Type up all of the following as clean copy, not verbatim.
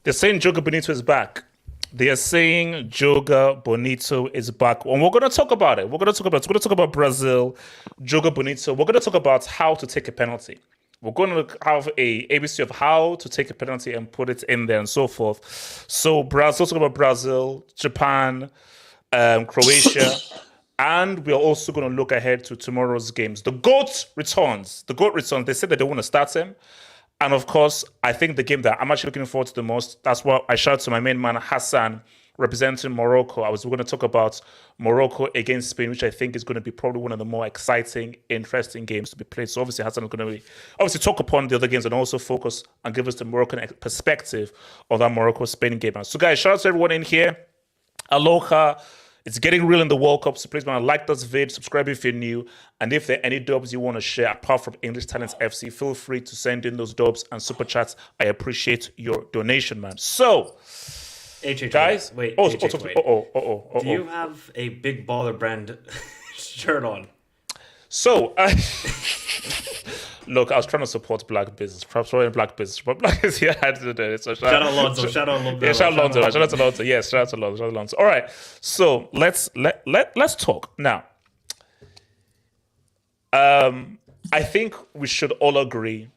They're saying Joga Bonito is back. They are saying Joga Bonito is back. And we're going to talk about it. We're going to talk about Brazil, Joga Bonito. We're going to talk about how to take a penalty. We're going to have a ABC of how to take a penalty and put it in there and so forth. So Brazil, talk about Brazil, Japan, Croatia, and we're also going to look ahead to tomorrow's games. The GOAT returns. The GOAT returns. They said that they want to start him. And of course, I think the game that I'm actually looking forward to the most, that's what I shout to my main man, Hassan, representing Morocco. We're going to talk about Morocco against Spain, which I think is going to be probably one of the more exciting, interesting games to be played. So obviously, Hassan is going to obviously talk upon the other games and also focus and give us the Moroccan perspective of that Morocco-Spain game. So guys, shout out to everyone in here. Aloha. It's getting real in the World Cup, so please, man, like this vid, subscribe if you're new, and if there are any dubs you want to share apart from English Talents FC, feel free to send in those dubs and super chats. I appreciate your donation, man. So, guys, wait. Do you have a Big Baller brand shirt on? So, look, I was trying to support black business, perhaps black business, but black is here. So shout out Lonzo. Shout out Lonzo. Yeah, shout out Lonzo. Yes, shout out to Lonzo. All right, so let's talk now. I think we should all agree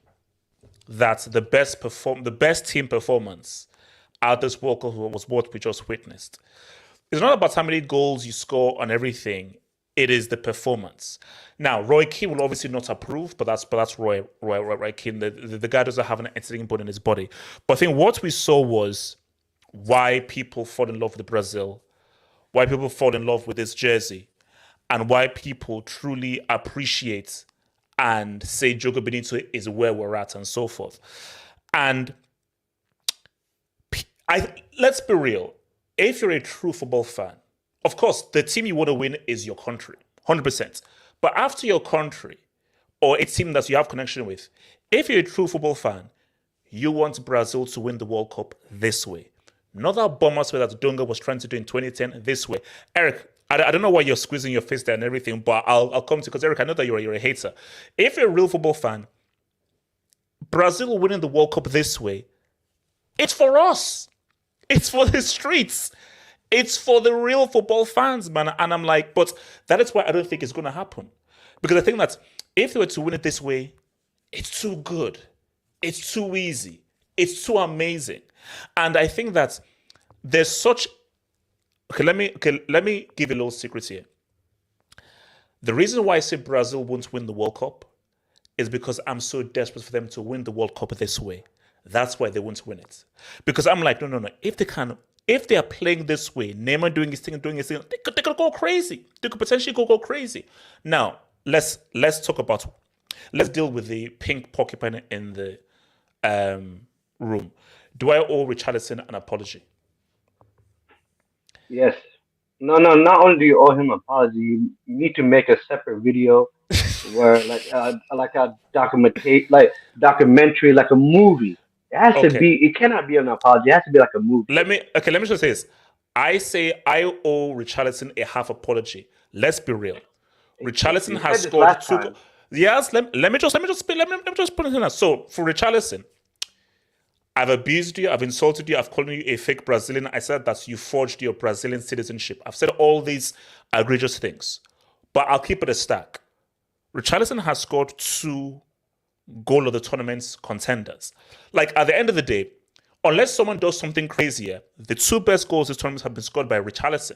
that the best team performance at this World Cup was what we just witnessed. It's not about how many goals you score on everything. It is the performance. Now, Roy Keane will obviously not approve, but that's Roy Keane. The guy doesn't have an entertaining bone in his body. But I think what we saw was why people fall in love with Brazil, why people fall in love with this jersey, and why people truly appreciate and say Joga Benito is where we're at and so forth. And let's be real. If you're a true football fan, of course, the team you want to win is your country, 100%. But after your country, or a team that you have connection with, if you're a true football fan, you want Brazil to win the World Cup this way. Not that bombers way that Dunga was trying to do in 2010, this way. Eric, I don't know why you're squeezing your face there and everything, but I'll come to, because Eric, I know that you're a hater. If you're a real football fan, Brazil winning the World Cup this way, it's for us. It's for the streets. It's for the real football fans, man. And I'm like, but that is why I don't think it's going to happen. Because I think that if they were to win it this way, it's too good. It's too easy. It's too amazing. And I think that there's such... let me give you a little secret here. The reason why I say Brazil won't win the World Cup is because I'm so desperate for them to win the World Cup this way. That's why they won't win it. Because I'm like, no. If they are playing this way, Neymar doing his thing, they could go crazy. They could potentially go crazy. Now, let's deal with the pink porcupine in the room. Do I owe Richarlison an apology? Yes. No. Not only do you owe him an apology, you need to make a separate video where, like a documentary, like a movie. It has to be. It cannot be an apology. It has to be like a movie. Let me just say this. I say I owe Richarlison a half apology. Let's be real. Richarlison has scored two. Yes. Let me just put it in. So for Richarlison, I've abused you, I've insulted you, I've called you a fake Brazilian. I said that you forged your Brazilian citizenship. I've said all these egregious things. But I'll keep it a stack. Richarlison has scored 2 goal of the tournament's contenders. Like, at the end of the day, unless someone does something crazier, the 2 best goals this tournament have been scored by Richarlison.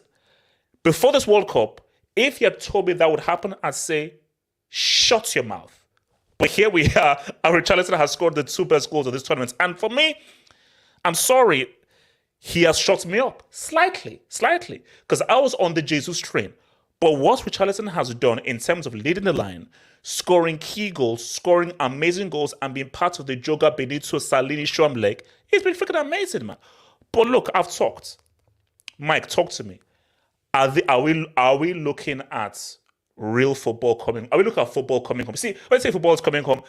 Before this World Cup, if you had told me that would happen, I'd say, shut your mouth. But here we are, and Richarlison has scored the 2 best goals of this tournament. And for me, I'm sorry, he has shut me up slightly, because I was on the Jesus train. But what Richarlison has done in terms of leading the line, scoring key goals, scoring amazing goals, and being part of the Joga Benito Salini Shom leg, it's been freaking amazing, man. But look, I've talked. Mike, talk to me. Are we looking at real football coming? Are we looking at football coming home? See, when I say football is coming home,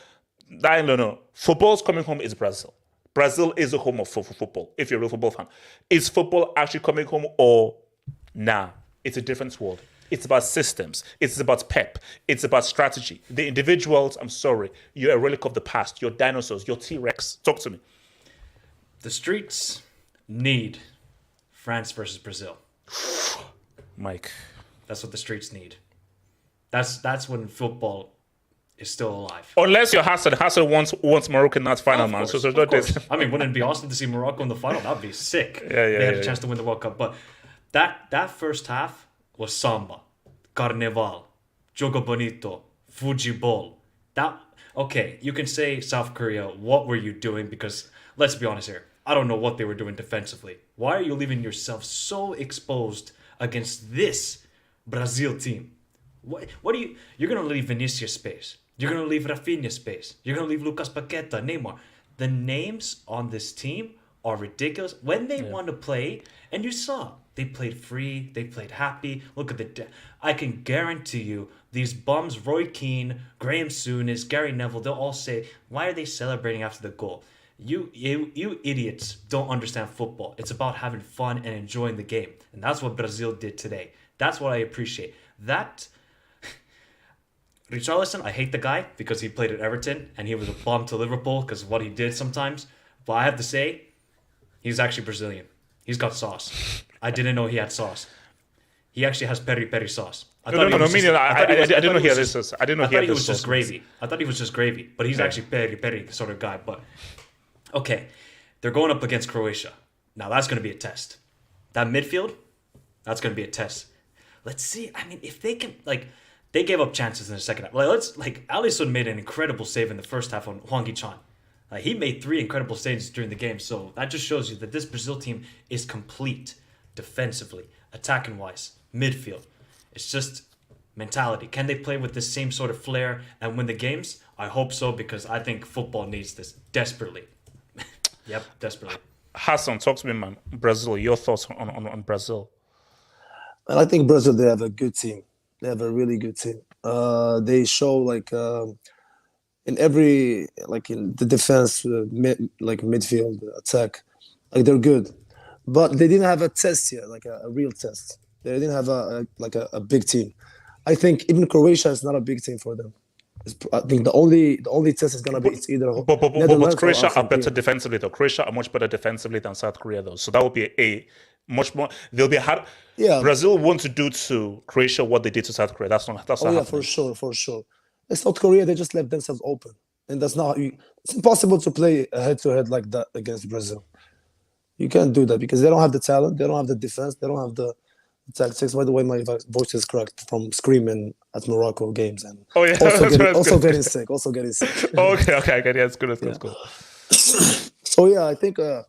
no. Football's coming home is Brazil. Brazil is the home of football, if you're a real football fan. Is football actually coming home, or nah? It's a different world. It's about systems. It's about Pep. It's about strategy. The individuals, I'm sorry, you're a relic of the past. You're dinosaurs. You're T-Rex. Talk to me. The streets need France versus Brazil. Mike. That's what the streets need. That's when football is still alive. Unless you're Hassan. Hassan wants Morocco in that final, man. Course, So of course. I mean, wouldn't it be awesome to see Morocco in the final? That'd be sick. They had a chance to win the World Cup. But that first half was samba, carnaval, jogo bonito, fujibol. Okay, you can say South Korea, what were you doing? Because let's be honest here, I don't know what they were doing defensively. Why are you leaving yourself so exposed against this Brazil team? What are you're gonna leave Vinicius space. You're gonna leave Rafinha space. You're gonna leave Lucas Paqueta, Neymar. The names on this team are ridiculous. When they want to play, and you saw, they played free, they played happy. Look at I can guarantee you, these bums, Roy Keane, Graham Souness, Gary Neville, they'll all say, why are they celebrating after the goal? You idiots don't understand football. It's about having fun and enjoying the game. And that's what Brazil did today. That's what I appreciate. Richarlison, I hate the guy because he played at Everton and he was a bum to Liverpool because of what he did sometimes. But I have to say, he's actually Brazilian. He's got sauce. I didn't know he had sauce. He actually has peri-peri sauce. I didn't know he had this sauce. I thought he was just gravy. I thought he was just gravy. But he's actually peri-peri sort of guy. But, okay, they're going up against Croatia. Now, that's going to be a test. That midfield, that's going to be a test. Let's see. I mean, if they can, they gave up chances in the second half. Alisson made an incredible save in the first half on Hwang Hee-chan. He made 3 incredible saves during the game. So that just shows you that this Brazil team is complete defensively, attacking-wise, midfield. It's just mentality. Can they play with the same sort of flair and win the games? I hope so, because I think football needs this desperately. Yep, desperately. Hassan, talk to me, man. Brazil, your thoughts on Brazil? And I think Brazil, they have a good team. They have a really good team. They show in every in the defense, midfield, attack, they're good, but they didn't have a test yet, a real test. They didn't have a big team. I think even Croatia is not a big team for them. I think the only test is gonna be it's either. But Croatia are better defensively though. Croatia are much better defensively than South Korea though. So that would be a much more. They'll be hard. Yeah. Brazil want to do to Croatia what they did to South Korea. That's not. That's not happening. For sure. In South Korea, they just left themselves open, and that's not. It's impossible to play head-to-head like that against Brazil. You can't do that because they don't have the talent, they don't have the defense, they don't have the tactics. By the way, my voice is cracked from screaming at Morocco games and also getting sick. Okay, I get it. It's good. It's good. So yeah, I think I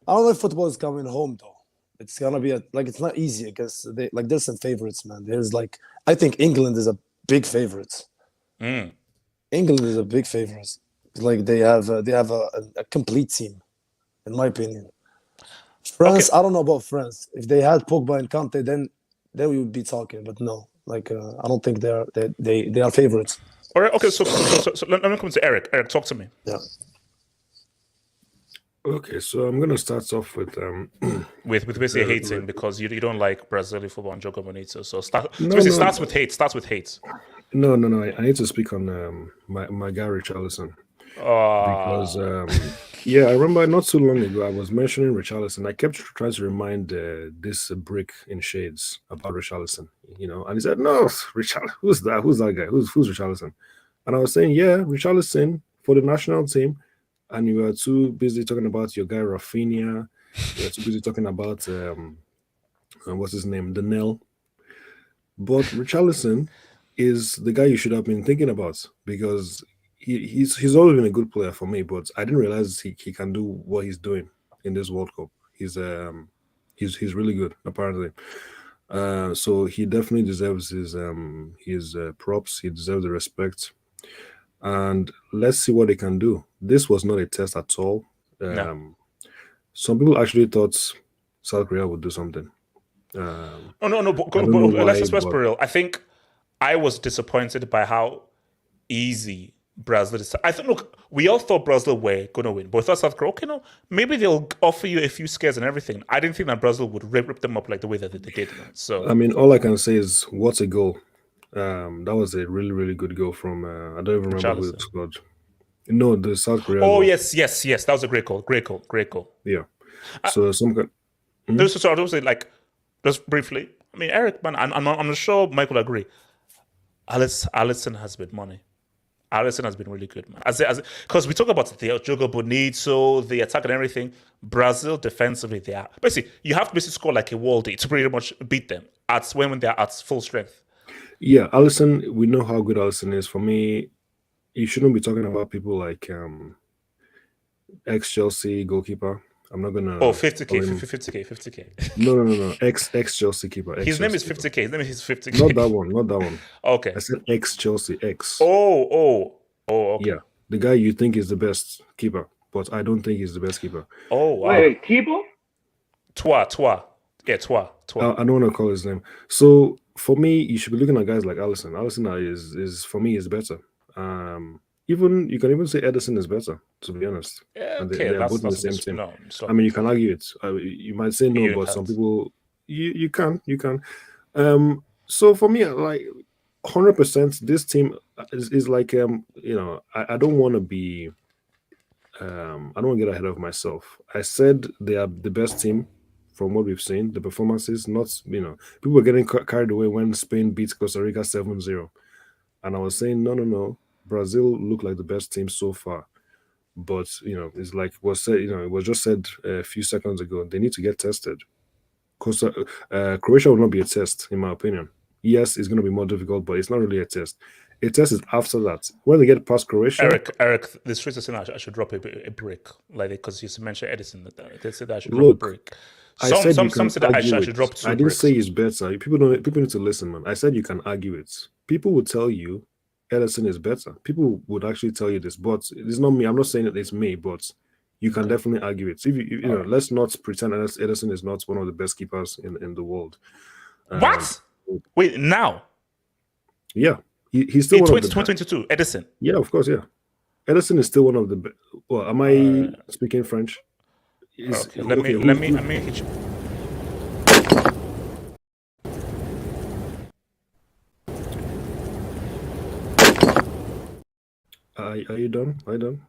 don't know if football is coming home though. It's gonna be it's not easy because there's some favorites, man. There's I think England is a big favorite. England is a big favorite. They have a complete team, in my opinion. France, I don't know about France. If they had Pogba and Kante, then we would be talking. But no, I don't think they are favorites. All right. Okay. So let me come to Eric. Eric, talk to me. Yeah. Okay, so I'm gonna start off with with basically hating because you don't like Brazilian football and Jogo Bonito. So starts with hate. Starts with hate. No. I need to speak on my guy Richarlison. Because I remember not too long ago I was mentioning Richarlison. I kept trying to remind this brick in shades about Richarlison, and he said, "No, Richarlison. Who's that? Who's that guy? Who's Richarlison?" And I was saying, "Yeah, Richarlison for the national team." And you were too busy talking about your guy Rafinha. You were too busy talking about what's his name, Daniel. But Richarlison is the guy you should have been thinking about because he's always been a good player for me. But I didn't realize he can do what he's doing in this World Cup. He's really good apparently. So he definitely deserves his props. He deserves the respect. And let's see what they can do. This was not a test at all. No. Some people actually thought South Korea would do something. No. But let's express for real. I think I was disappointed by how easy Brazil is. I think, look, we all thought Brazil were going to win. But we thought South Korea, okay, no, maybe they'll offer you a few scares and everything. I didn't think that Brazil would rip them up like the way that they did. So, I mean, all I can say is, what a goal. That was a really, really good goal from, I don't even remember who it scored. No, the South Korea. Oh, goal. Yes. That was a great goal. Great goal. Yeah. So some kind. So I don't say like just briefly. I mean, Eric, man, I'm sure Mike will agree. Alisson has been money. Alisson has been really good, man. Because we talk about the Jogo Bonito, the attack and everything. Brazil defensively, they are basically you have to basically score like a worldie to pretty much beat them when they're at full strength. Yeah, Alisson, we know how good Alisson is. For me, you shouldn't be talking about people like ex-Chelsea goalkeeper. I'm not gonna. 50k. No. Ex-Chelsea keeper. His name is 50k. His name is 50k. Not that one. Okay. I said ex-Chelsea. Okay. Yeah, the guy you think is the best keeper, but I don't think he's the best keeper. Oh wow. Wait, Thibaut? Toi. Yeah, Toi. I don't want to call his name. So for me, you should be looking at guys like Alisson. Alisson is for me is better. Even you can even say Ederson is better, to be honest. Yeah, and okay, they're both in the same team. No, so. I mean, you can argue it. You might say no, but some people you can. So for me, like 100%, this team is like I don't want to be. I don't want to get ahead of myself. I said they are the best team from what we've seen. The performances, not people were getting carried away when Spain beat Costa Rica 7-0, and I was saying no. Brazil look like the best team so far, but it's like was said. It was just said a few seconds ago. They need to get tested. Croatia will not be a test, in my opinion. Yes, it's going to be more difficult, but it's not really a test. A test is after that. When they get past Croatia, Eric, the streets are saying I should drop a break, like because you mentioned Edison. They said that I should drop a break. Some said that I should drop 2 I didn't say it's better. People need to listen, man. I said you can argue it. People will tell you Ederson is better. People would actually tell you this, but it's not me. I'm not saying that it's me, but you can definitely argue it. So if let's not pretend Ederson is not one of the best keepers in the world. What? Wait, now? Yeah, he's still in one of the 2022. Ederson. Yeah, of course, yeah. Ederson is still one of the. Well, am I speaking French? Okay, let me hit you. Are you done? Are you done?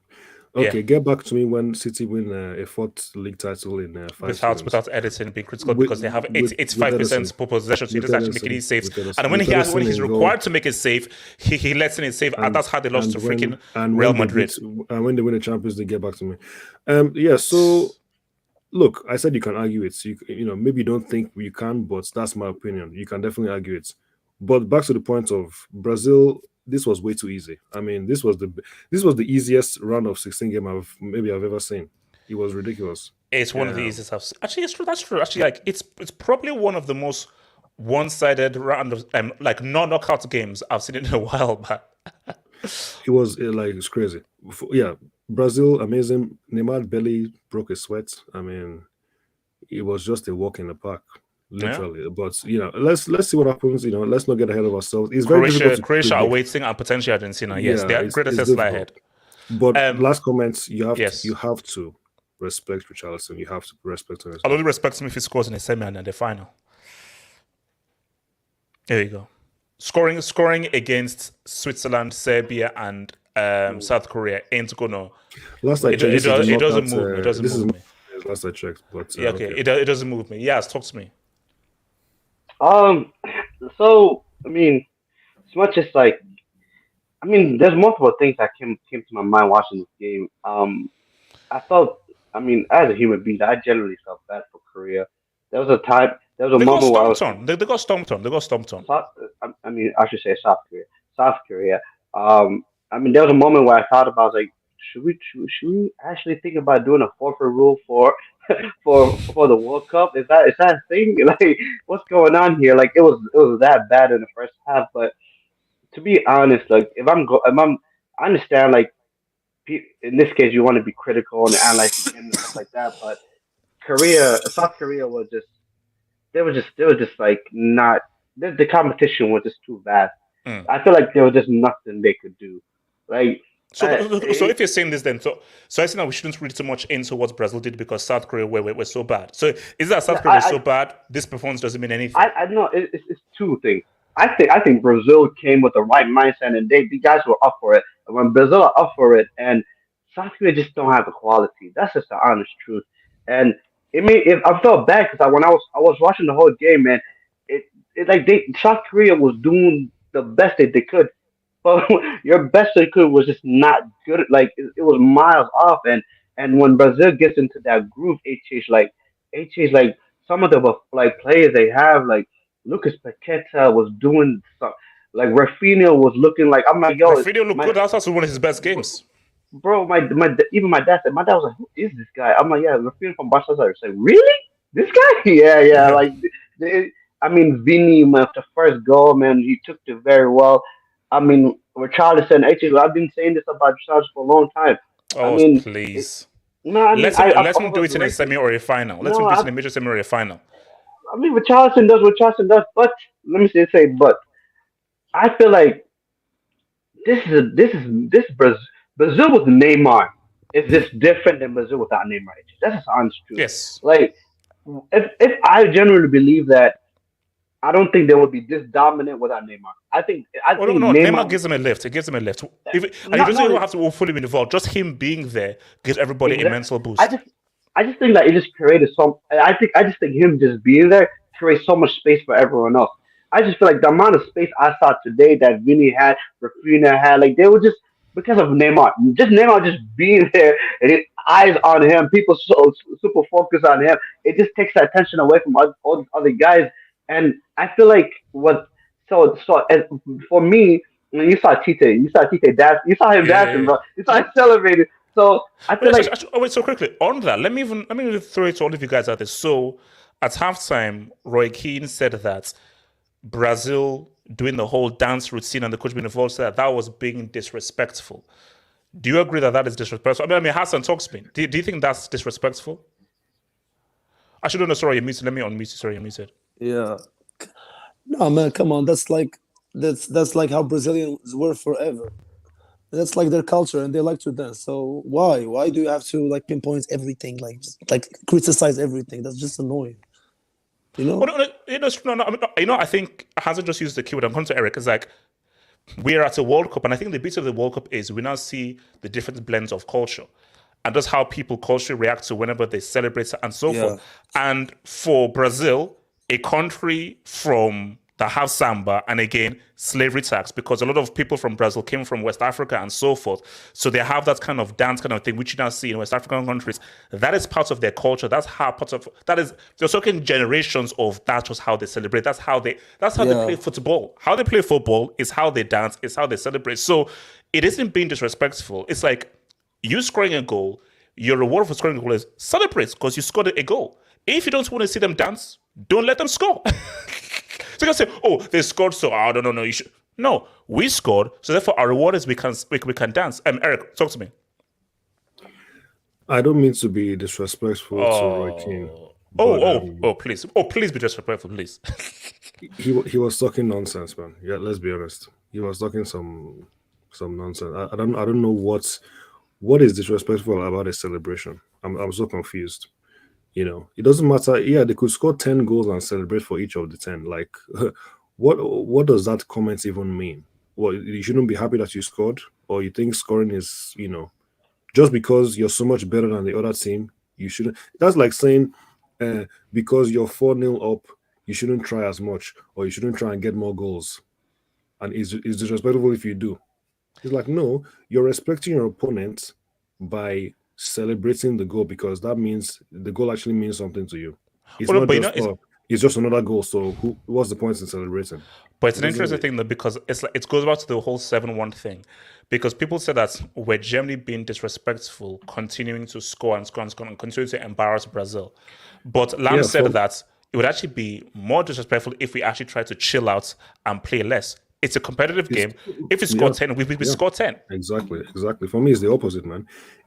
Okay, get back to me when City win a 4th league title in 5 seasons. Without Ederson being critical because they have 85% possession, so he doesn't actually make any saves. And when he's required to make a save, he lets in a save, and that's how they lost to freaking Real Madrid. And when they win the Champions League, get back to me. So look, I said you can argue it. So maybe you don't think you can, but that's my opinion. You can definitely argue it. But back to the point of Brazil. This was way too easy. I mean, this was the easiest round of 16 game I've ever seen. It was ridiculous. It's one of the easiest I've seen. Actually, it's true. That's true. Actually, like it's probably one of the most one-sided round of like non-knockout games I've seen in a while. But it was it's crazy. Yeah, Brazil amazing. Neymar barely broke a sweat. I mean, it was just a walk in the park. Literally, but let's see what happens. Let's not get ahead of ourselves. It's very Croatia are waiting and potentially Argentina. Yes, they are greatest ahead. But last comments, you have to respect Richarlison. You have to respect him. I'll only respect him if he scores in the semi and then the final. There you go. Scoring against Switzerland, Serbia, and South Korea ain't gonna. Last I checked, it doesn't move me. It doesn't move me. Last I checked, but okay. It doesn't move me. Yes, talk to me. So I mean, as much as there's multiple things that came to my mind watching this game. I felt, as a human being, I generally felt bad for Korea. There was a moment where they got stomped on. I should say South Korea. South Korea. There was a moment where I thought about should we actually think about doing a forfeit rule for the World Cup? Is that a thing? Like, what's going on here? Like, it was that bad in the first half. But to be honest, like, I understand, like, in this case, you want to be critical and analyze the game and stuff like that. But South Korea was just like not. The competition was just too vast. I feel like there was just nothing they could do. Like. So if you're saying this, then so I think that we shouldn't read too much into what Brazil did because South Korea were so bad. So is that South Korea was so bad? This performance doesn't mean anything. I know it's two things. I think Brazil came with the right mindset and the guys were up for it. And when Brazil are up for it, and South Korea just don't have the quality. That's just the honest truth. And I felt bad because when I was watching the whole game, man, it like South Korea was doing the best that they could, but your best they could was just not good. Like it was miles off, and when Brazil gets into that groove, HH like some of the like players they have like Lucas Paqueta was doing some, like Rafinha was looking like I'm like yo Rafinha looked my good. That's also one of his best games. bro, even my dad said, my dad was like, "Who is this guy?" I'm like, "Yeah, Rafinha from Barcelona." I said, "Really? This guy?" Yeah, yeah. Like, I mean, Vini, man, the first goal, man, he took it very well. I mean, Richarlison, actually, I've been saying this about Richarlison for a long time. I Oh, mean, it, please. no, I mean, I've Let him do it in a overrated. semi or a final. Let him No, do it in a major semi or a final. I mean, Richarlison does what Richarlison does, but let me say, but I feel like this Brazil with Neymar is just different than Brazil without Neymar. That's just honest truth. Yes. Like if I genuinely believe that, I don't think they would be this dominant without Neymar. I think Oh, no. Neymar Neymar gives him a lift. It gives him a lift. And he not doesn't not even have to fully be involved. Just him being there gives everybody a exactly. mental I boost. just I just think that it just created some. I just think him just being there creates so much space for everyone else. I just feel like the amount of space I saw today that Vinny had, Rafinha had, like they were just because of Neymar. Just Neymar just being there and his eyes on him, people so super focused on him. It just takes that attention away from all the other guys. And I feel like what as for me, when you saw Tite dance, you saw him dancing, Yeah. bro. You saw him celebrating. So I feel But like oh, wait, so quickly on that, let me throw it to all of you guys out there. So at halftime, Roy Keane said that Brazil doing the whole dance routine and the coach being involved said that was being disrespectful. Do you agree that that is disrespectful? I mean Hassan talks to me. Do you think that's disrespectful? I should know. Sorry, you're muted. Let me unmute you. Sorry, you're muted. Yeah. No, man, come on. That's like how Brazilians were forever. That's like their culture, and they like to dance. So why? Why do you have to like pinpoint everything, like criticize everything? That's just annoying. You Oh, know? I mean, I think Hassan just used the keyword. I'm coming to Eric. It's like we're at a World Cup, and I think the beauty of the World Cup is we now see the different blends of culture and just how people culturally react to whenever they celebrate and so forth. Yeah. And for Brazil, a country from that have samba and again slavery tax, because a lot of people from Brazil came from West Africa and so forth. So they have that kind of dance kind of thing, which you now see in West African countries. That is part of their culture. That's how part of that is. They're talking generations of that's just how they celebrate. That's how they Yeah. play football. How they play football is how they dance. Is how they celebrate. So it isn't being disrespectful. It's like you scoring a goal. Your reward for scoring a goal is celebrate because you scored a goal. If you don't want to see them dance, don't let them score. So you can say, "Oh, they scored, so I don't know. You should." No, we scored, so therefore our reward is we can dance. Eric, talk to me. I don't mean to be disrespectful to Roy Keane, but Please be disrespectful, please. he was talking nonsense, man. Yeah, let's be honest. He was talking some nonsense. I don't know what is disrespectful about a celebration. I'm so confused. You know, it doesn't matter. Yeah, they could score 10 goals and celebrate for each of the 10. Like, what does that comment even mean? Well, you shouldn't be happy that you scored, or you think scoring is, just because you're so much better than the other team, you shouldn't. That's like saying, because you're 4-0 up, you shouldn't try as much, or you shouldn't try and get more goals. And it's disrespectful if you do. It's like, no, you're respecting your opponent by celebrating the goal because that means the goal actually means something to you. It's Well, no, not but just it's just another goal. So what's the point in celebrating? but it's an interesting thing though because it's like it goes back to the whole 7-1 thing, because people say that we're generally being disrespectful, continuing to score and score and score and continue to embarrass Brazil. But Lam said that it would actually be more disrespectful if we actually try to chill out and play less. It's a competitive game. If we score 10, we score 10. Exactly. For me, it's the opposite, man.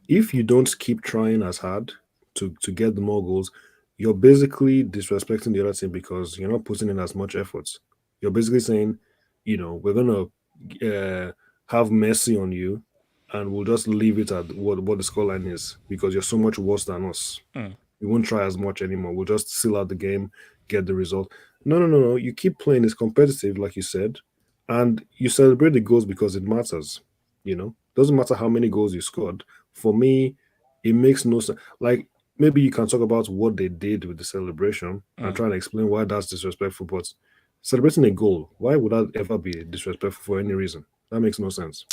If you don't keep trying as hard to get the more goals, you're basically disrespecting the other team because you're not putting in as much efforts. You're basically saying, we're gonna have mercy on you, and we'll just leave it at what the scoreline is because you're so much worse than us. We won't try as much anymore. We'll just seal out the game, get the result. No. You keep playing. It's competitive, like you said, and you celebrate the goals because it matters. Doesn't matter how many goals you scored. For me, it makes no sense. Like maybe you can talk about what they did with the celebration and try and explain why that's disrespectful. But celebrating a goal, why would that ever be disrespectful for any reason? That makes no sense.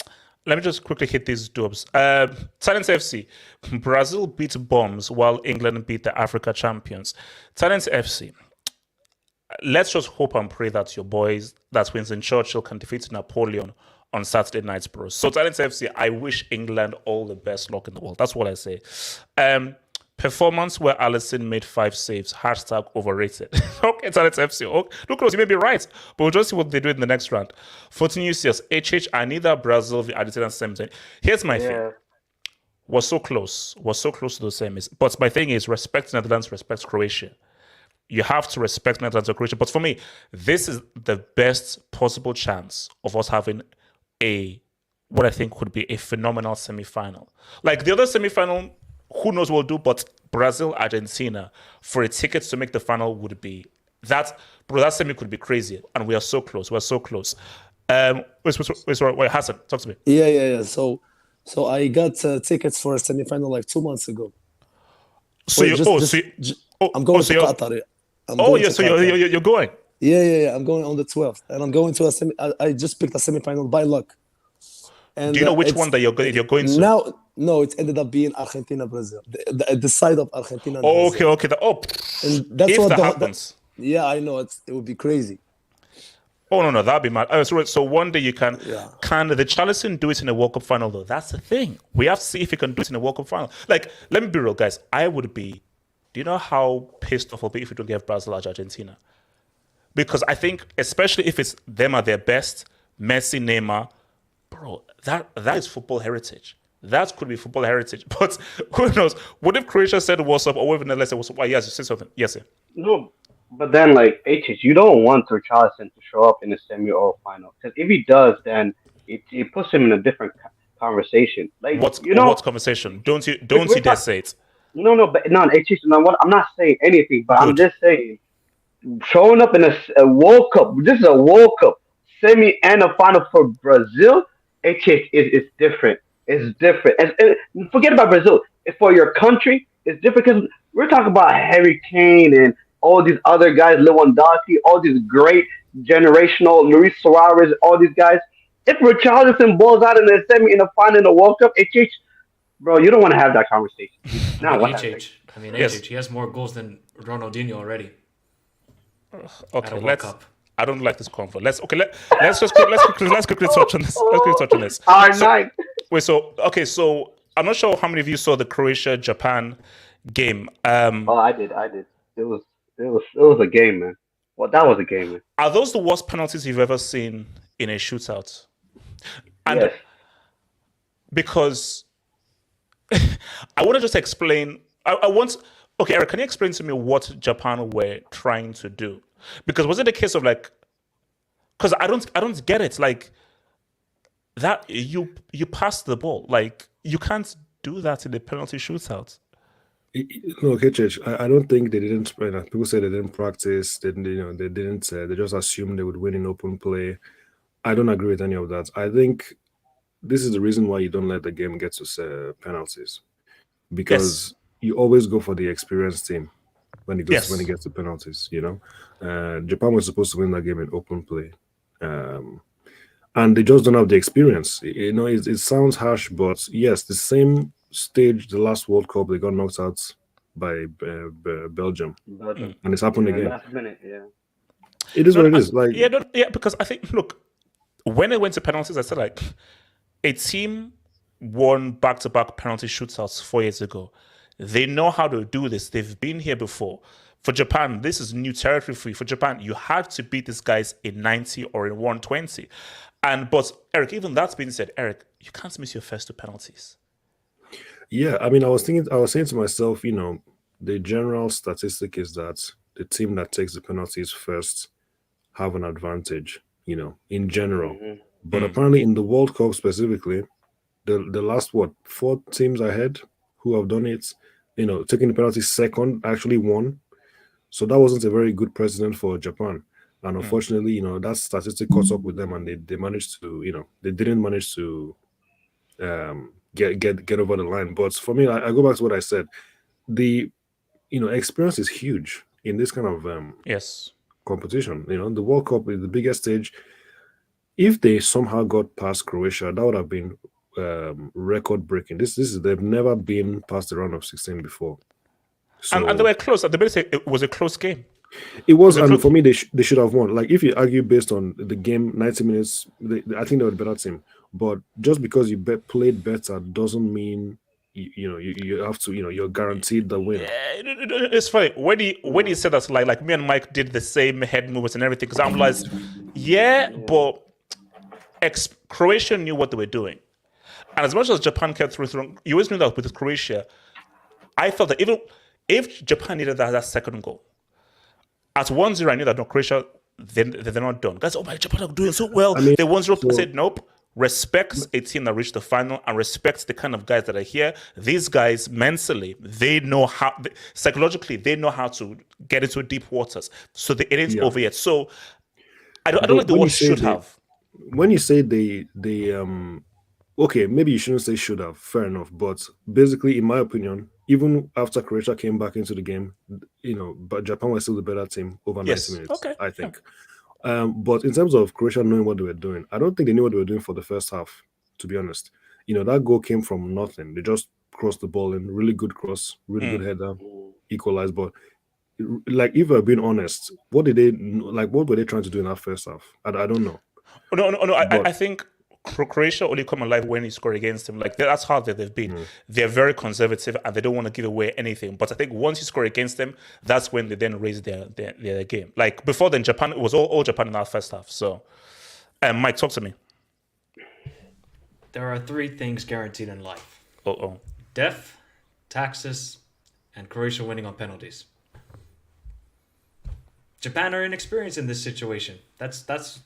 Let me just quickly hit these dubs. Talent FC. Brazil beat Bombs while England beat the Africa champions. Talent FC. Let's just hope and pray that your boys, that Winston Churchill, can defeat Napoleon on Saturday nights, bro. So Talent FC, I wish England all the best luck in the world. That's what I say. Performance where Alisson made 5 saves. # overrated. Okay, Talent FC. Okay. Look, you may be right, but we'll just see what they do in the next round. 14 UCS. HH, I need that Brazil, the Argentina semi. Here's my thing. Was so close to those semis. But my thing is, respect Netherlands, respect Croatia. You have to respect Netherlands or Croatia. But for me, this is the best possible chance of us having what I think could be a phenomenal semi-final. Like the other semi-final, who knows what we'll do, but Brazil, Argentina, for a ticket to make the final would be that semi could be crazy. And we are so close. We're so close. Wait, Hassan, talk to me. Yeah. So I got tickets for a semi-final like 2 months ago. I'm going to Qatar. You're going? Yeah. I'm going on the 12th, and I'm going to a semi. I just picked a semi-final by luck. And do you know which one that you're going to? Now, no, it ended up being Argentina-Brazil, the side of Argentina. Okay. And that's if what that happens. Yeah, I know it would be crazy. Oh no, that'd be mad. So one day you can. Yeah. Can the Richarlison do it in a World Cup final though? That's the thing. We have to see if he can do it in a World Cup final. Like, let me be real, guys. I would be. Do you know how pissed off I'll be if we don't get Brazil or Argentina? Because I think, especially if it's them at their best, Messi, Neymar, bro, that is football heritage. That could be football heritage. But who knows? What if Croatia said what's up, or what if Netherlands said what's up? Why, yes, you said something. Yes, sir. No, but then, like, you don't want Richarlison to show up in the semi or final. Because if he does, then it puts him in a different conversation. Like, what conversation? Don't you dare say it. No, but no, I'm not saying anything, but I'm just saying, showing up in a World Cup, this is a World Cup semi and a final for Brazil, is different. It's different. And forget about Brazil. For your country, it's different because we're talking about Harry Kane and all these other guys, Lewandowski, all these great generational, Luis Suarez, all these guys. If Richarlison balls out in the semi in the final in the World Cup, bro, you don't want to have that conversation. He has more goals than Ronaldinho already. Okay, I don't like this convo. Let's quickly touch on this. Wait, so I'm not sure how many of you saw the Croatia-Japan game. I did. It was a game, man. Well, that was a game, man. Are those the worst penalties you've ever seen in a shootout? And yes. Because I want to just explain. Okay, Eric, can you explain to me what Japan were trying to do? Because was it a case of like, because I don't get it. Like that you passed the ball. Like you can't do that in the penalty shootout. No, okay, Church. I don't think they didn't. People say they didn't practice. They didn't. They just assumed they would win in open play. I don't agree with any of that. I think this is the reason why you don't let the game get to penalties, because you always go for the experienced team when it gets to penalties. Japan was supposed to win that game in open play, and they just don't have the experience. It sounds harsh, but yes, the same stage, the last World Cup, they got knocked out by Belgium, and it's happened again. Last minute, yeah. It is what it is. Like because I think when it went to penalties, I said like a team won back-to-back penalty shootouts 4 years ago. They know how to do this. They've been here before. For Japan, this is new territory for you. For Japan, you had to beat these guys in 90 or in 120. But Eric, even that's being said, Eric, you can't miss your first 2 penalties. Yeah, I mean, I was saying to myself, the general statistic is that the team that takes the penalties first have an advantage, in general. Mm-hmm. But apparently in the World Cup specifically, the last 4 teams ahead who have done it, taking the penalty second actually won. So that wasn't a very good precedent for Japan. And unfortunately, that statistic caught up with them, and they managed to, they didn't manage to get over the line. But for me, I go back to what I said. The experience is huge in this kind of yes competition. The World Cup is the biggest stage. If they somehow got past Croatia, that would have been record breaking. They've never been past the round of 16 before. So, and they were close. At the base, it was a close game. It was, and for me, they should have won. Like, if you argue based on the game, 90 minutes, I think they were the better team. But just because you played better doesn't mean you have to. You're guaranteed the win. It's funny when he said that, like me and Mike did the same head movements and everything. Because I'm like, but Croatia knew what they were doing, and as much as Japan kept throwing, you always knew that with Croatia. I felt that even if Japan needed that second goal. At 1-0, I knew that Croatia, they're not done. Guys, Japan are doing so well. They 1-0. I said, nope. Respect a team that reached the final and respect the kind of guys that are here. These guys, mentally, they know psychologically, they know how to get into deep waters. So it ain't over yet. So I don't like the word should have. When you say they okay, maybe you shouldn't say should have, fair enough. But basically, in my opinion, even after Croatia came back into the game, but Japan was still the better team over 90 minutes, I think. Yeah. But in terms of Croatia knowing what they were doing, I don't think they knew what they were doing for the first half, to be honest. That goal came from nothing. They just crossed the ball in, really good cross, really good header, equalized. But like, if we're being honest, what were they trying to do in that first half? I don't know. No. I think Croatia only come alive when you score against them. Like, that's how they've been. They're very conservative and they don't want to give away anything. But I think once you score against them, that's when they then raise their game. Like, before then, Japan, it was all Japan in that first half. So, Mike, talk to me. There are 3 things guaranteed in life. Death, taxes, and Croatia winning on penalties. Japan are inexperienced in this situation. That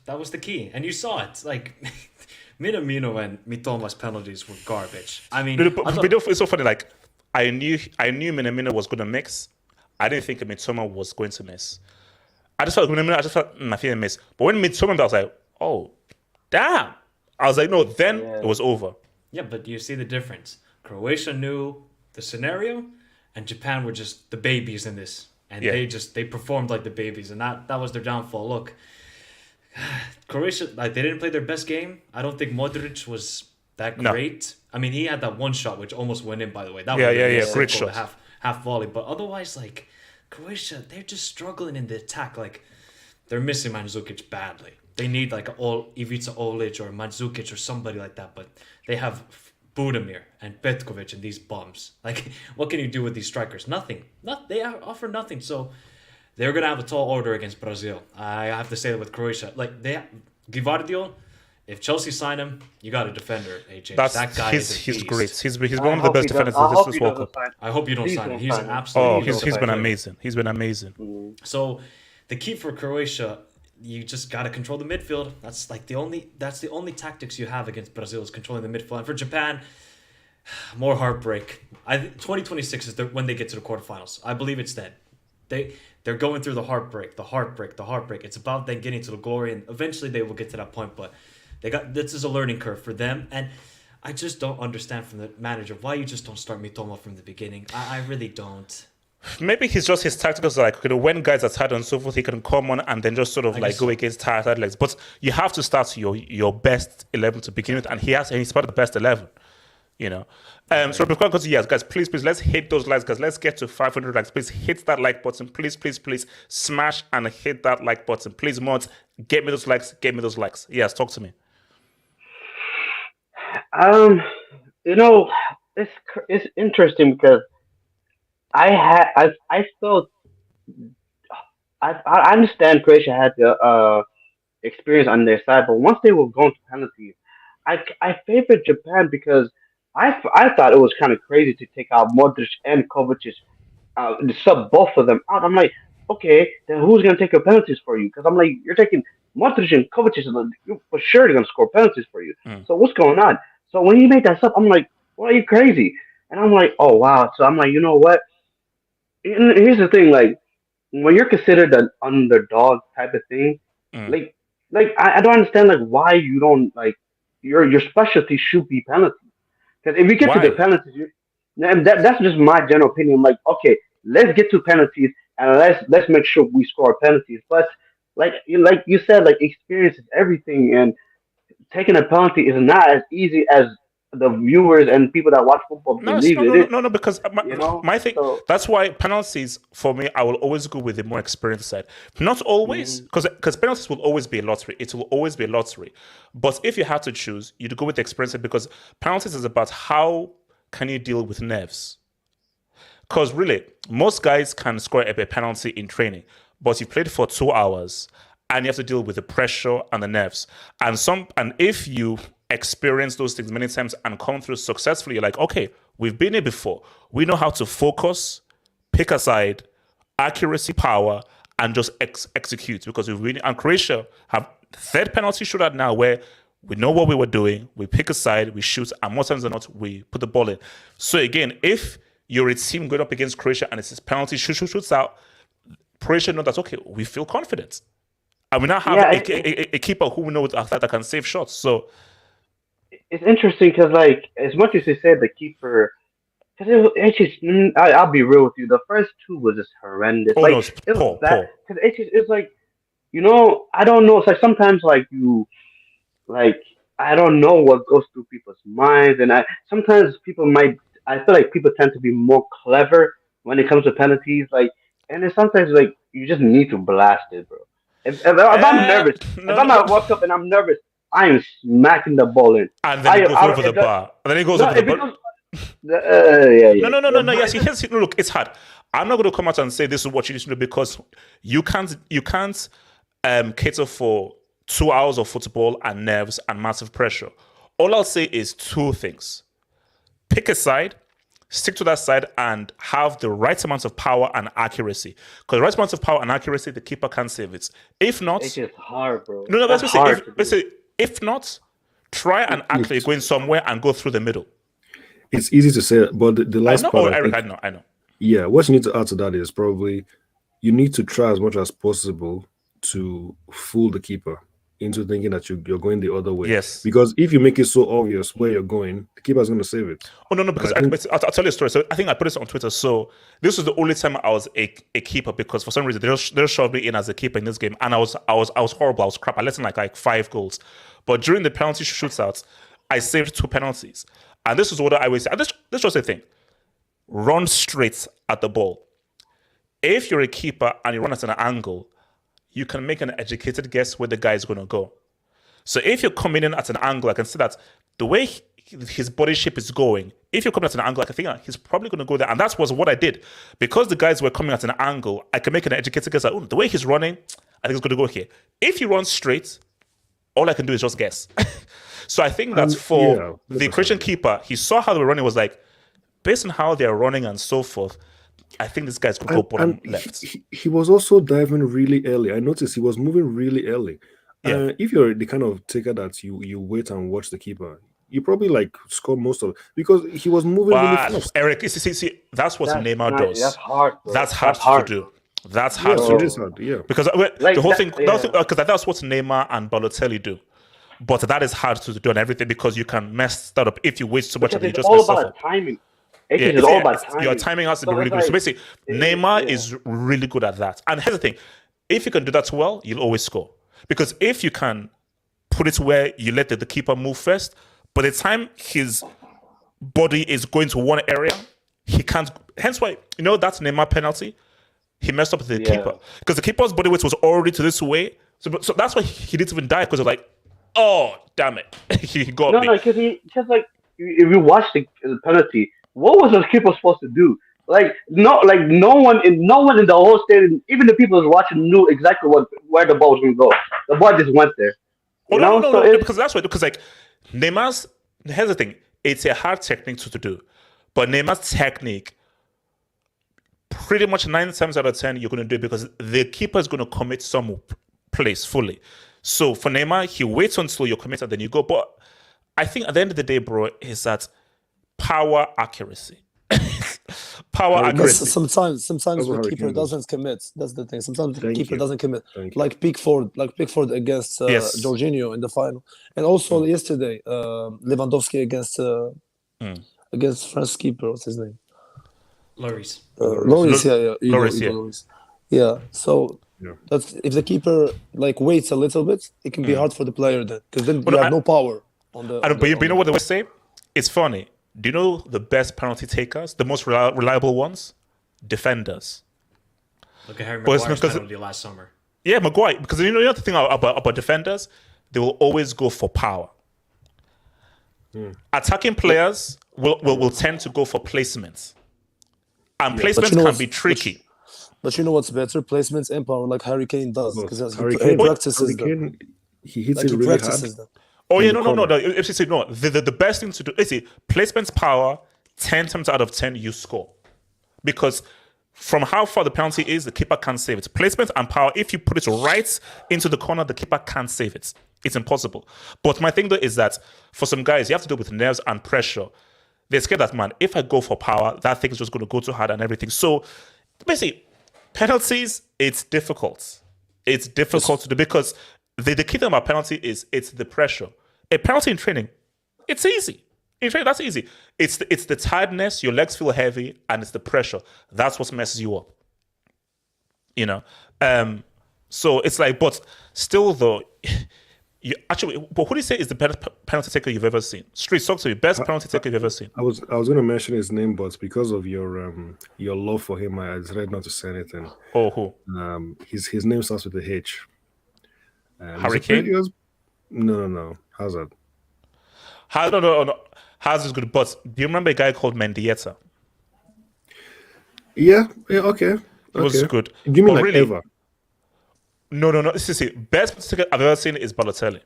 was the key. And you saw it. Like, Minamino and Mitoma's penalties were garbage. I mean, it's so funny. Like, I knew Minamino was going to mix. I didn't think Mitoma was going to miss. I just felt Minamino miss. But when Mitoma, I was like, oh, damn. I was like, no. Then it was over. Yeah, but you see the difference. Croatia knew the scenario, and Japan were just the babies in this, and they performed like the babies, and that was their downfall. Look. Croatia, they didn't play their best game. I don't think Modric was that great. I mean, he had that one shot which almost went in, by the way. That was great shot. Half volley. But otherwise, like, Croatia, they're just struggling in the attack. Like, they're missing Mandzukic badly. They need like Ivica Olic or Mandzukic or somebody like that. But they have Budimir and Petkovic and these bums. Like, what can you do with these strikers? Nothing. They offer nothing. So they're going to have a tall order against Brazil. I have to say that with Croatia. Like, Gvardiol, if Chelsea sign him, you got a defender, AJ. That guy he's great. He's one of the best defenders in this World Cup. I hope you don't sign him. He's an absolute... he's been amazing. He's been amazing. So, the key for Croatia, you just got to control the midfield. That's the only tactics you have against Brazil is controlling the midfield. And for Japan, more heartbreak. 2026 is when they get to the quarterfinals. I believe it's then. They're going through the heartbreak. It's about them getting to the glory, and eventually they will get to that point. But this is a learning curve for them, and I just don't understand from the manager why you just don't start Mitoma from the beginning. I really don't. Maybe his tacticals are like, when guys are tired and so forth, he can come on and then just sort of go against tired legs. But you have to start your best 11 to begin with, and he's part of the best 11. So before I go to guys, please, let's hit those likes, guys. Let's get to 500 likes. Please hit that like button. Please, smash and hit that like button. Please, mods, get me those likes. Yes, talk to me. It's interesting because I felt I understand Croatia had the experience on their side, but once they were going to penalties, I favored Japan because I thought it was kind of crazy to take out Modric and Kovacic, to sub both of them out. I'm like, okay, then who's gonna take your penalties for you? Because I'm like, you're taking Modric and Kovacic, for sure they're gonna score penalties for you. So what's going on? So when he made that sub, I'm like, what, are you crazy? And I'm like, oh wow. So I'm like, you know what? And here's the thing, like, when you're considered an underdog type of thing, like I don't understand like why you don't like your specialty should be penalties. Because if you get to the penalties, that's just my general opinion. Like, okay, let's get to penalties and let's make sure we score penalties. But like you said, like experience is everything, and taking a penalty is not as easy as the viewers and people that watch football believe it is. No, because my thing, So, that's why penalties, for me, I will always go with the more experienced side. Not always, because penalties will always be a lottery. It will always be a lottery. But if you have to choose, you'd go with the experienced side, because penalties is about how can you deal with nerves. Because really, most guys can score a penalty in training, but you played for 2 hours and you have to deal with the pressure and the nerves. And if you experience those things many times and come through successfully, you're like, okay, we've been here before. We know how to focus, pick a side, accuracy, power, and just execute, because we've been. And Croatia have third penalty shootout now where we know what we were doing. We pick a side, we shoot, and more times than not, we put the ball in. So again, if you're a team going up against Croatia and it's this penalty shoots out, Croatia know that, okay, we feel confident. And we now have a keeper who we know that can save shots. So it's interesting because, like, as much as they said the keeper, because it's just, I'll be real with you, the first two was just horrendous. Oh, like, no, it was poor. because it's like, I don't know. It's like sometimes, I don't know what goes through people's minds, and sometimes I feel like people tend to be more clever when it comes to penalties, like, and then sometimes like you just need to blast it, bro. If I'm nervous, if I'm at World Cup and I'm nervous, I am smacking the ball in. And then it goes over the bar. And then it goes over the bar. No. Yes, look, it's hard. I'm not going to come out and say this is what you need to do, because you can't cater for 2 hours of football and nerves and massive pressure. All I'll say is two things. Pick a side, stick to that side, and have the right amount of power and accuracy. Because the right amount of power and accuracy, the keeper can't save it. If not, it's just hard, bro. No, let's say, if not, try and actually go in somewhere and go through the middle. It's easy to say, but the last part, Eric, I know. Yeah, what you need to add to that is probably you need to try as much as possible to fool the keeper into thinking that you're going the other way. Yes. Because if you make it so obvious where you're going, the keeper's going to save it. Oh, no, because I'll tell you a story. So I think I put this on Twitter. So this was the only time I was a keeper, because for some reason they shoved me in as a keeper in this game, and I was horrible. I was crap. I let in like 5 goals. But during the penalty shootouts, I saved 2 penalties. And this is what I always say. And this is just a thing. Run straight at the ball. If you're a keeper and you run at an angle, you can make an educated guess where the guy is going to go. So if you're coming in at an angle, I can see that the way his body shape is going, if you're coming at an angle, I can think he's probably going to go there. And that was what I did. Because the guys were coming at an angle, I can make an educated guess. Like, the way he's running, I think he's going to go here. If he runs straight, all I can do is just guess. So I think that for the Croatian keeper, he saw how they were running, was like, based on how they're running and so forth, I think this guy's going to go bottom left. He was also diving really early. I noticed he was moving really early. Yeah. If you're the kind of taker that you wait and watch the keeper, you probably like score most of it, because he was moving really fast. Eric, see, that's what Neymar does. That's hard, bro. That's hard to do. That's hard to do. It is hard, yeah. Because the whole thing, because that's what Neymar and Balotelli do. But that is hard to do on everything, because you can mess that up if you wait too much and you just mess all up. about timing. It's all about timing. Your timing has to be really good. So basically, Neymar is really good at that. And here's the thing. If you can do that well, you'll always score. Because if you can put it where you let the keeper move first, by the time his body is going to one area, he can't. Hence why, that's Neymar penalty. He messed up with the keeper. Because the keeper's body weight was already to this way. So that's why he didn't even die, because of like, oh, damn it. He got me. No, because if you watch the penalty, what was the keeper supposed to do? No one in the whole stadium, even the people who was watching, knew exactly where the ball was going to go. The ball just went there. No, because that's why. Because like Neymar's, here's the thing, it's a hard technique to do, but Neymar's technique, pretty much 9 times out of 10, you're going to do it because the keeper is going to commit some place fully. So for Neymar, he waits until you're committed, then you go. But I think at the end of the day, bro, is that power accuracy. Accuracy. Sometimes the keeper doesn't commit. That's the thing. Sometimes the keeper doesn't commit. Like Pickford against Jorginho in the final, and also yesterday Lewandowski against French keeper. What's his name? Lloris. Lloris, yeah. Lloris, yeah. Lloris. Yeah, so that's if the keeper like waits a little bit, it can be hard for the player then, because then you have no power on the. But you know what they would say? It's funny. Do you know the best penalty takers, the most reliable ones? Defenders. Look at Harry Maguire's penalty last summer. Yeah, Maguire. Because you know the thing about defenders, they will always go for power. Attacking players will tend to go for placements, and placements can be tricky. But you know what's better? Placements and power, like Harry Kane does, because he practices them. He hits it really hard. Oh yeah, no. The best thing to do is placements, power. 10 times out of 10, you score, because from how far the penalty is, the keeper can't save it. Placement and power. If you put it right into the corner, the keeper can't save it. It's impossible. But my thing though is that for some guys, you have to do it with nerves and pressure. They're scared that, man, if I go for power, that thing is just going to go too hard and everything. So basically, penalties, it's difficult. It's difficult to do because the key thing about penalty is it's the pressure. A penalty in training, it's easy. In training, that's easy. It's the tiredness, your legs feel heavy, and it's the pressure. That's what messes you up. You know? So it's like, but still though, but who do you say is the best penalty taker you've ever seen? Street, talk to me. Best penalty taker you've ever seen. I was going to mention his name, but because of your love for him, I decided not to say anything. Oh, who? His name starts with a H. Harry Kane? No. Hazard. No. Hazard is good, but do you remember a guy called Mendieta? Yeah, okay. He was good. Give me really, ever. No. See, best ticket I've ever seen is Balotelli.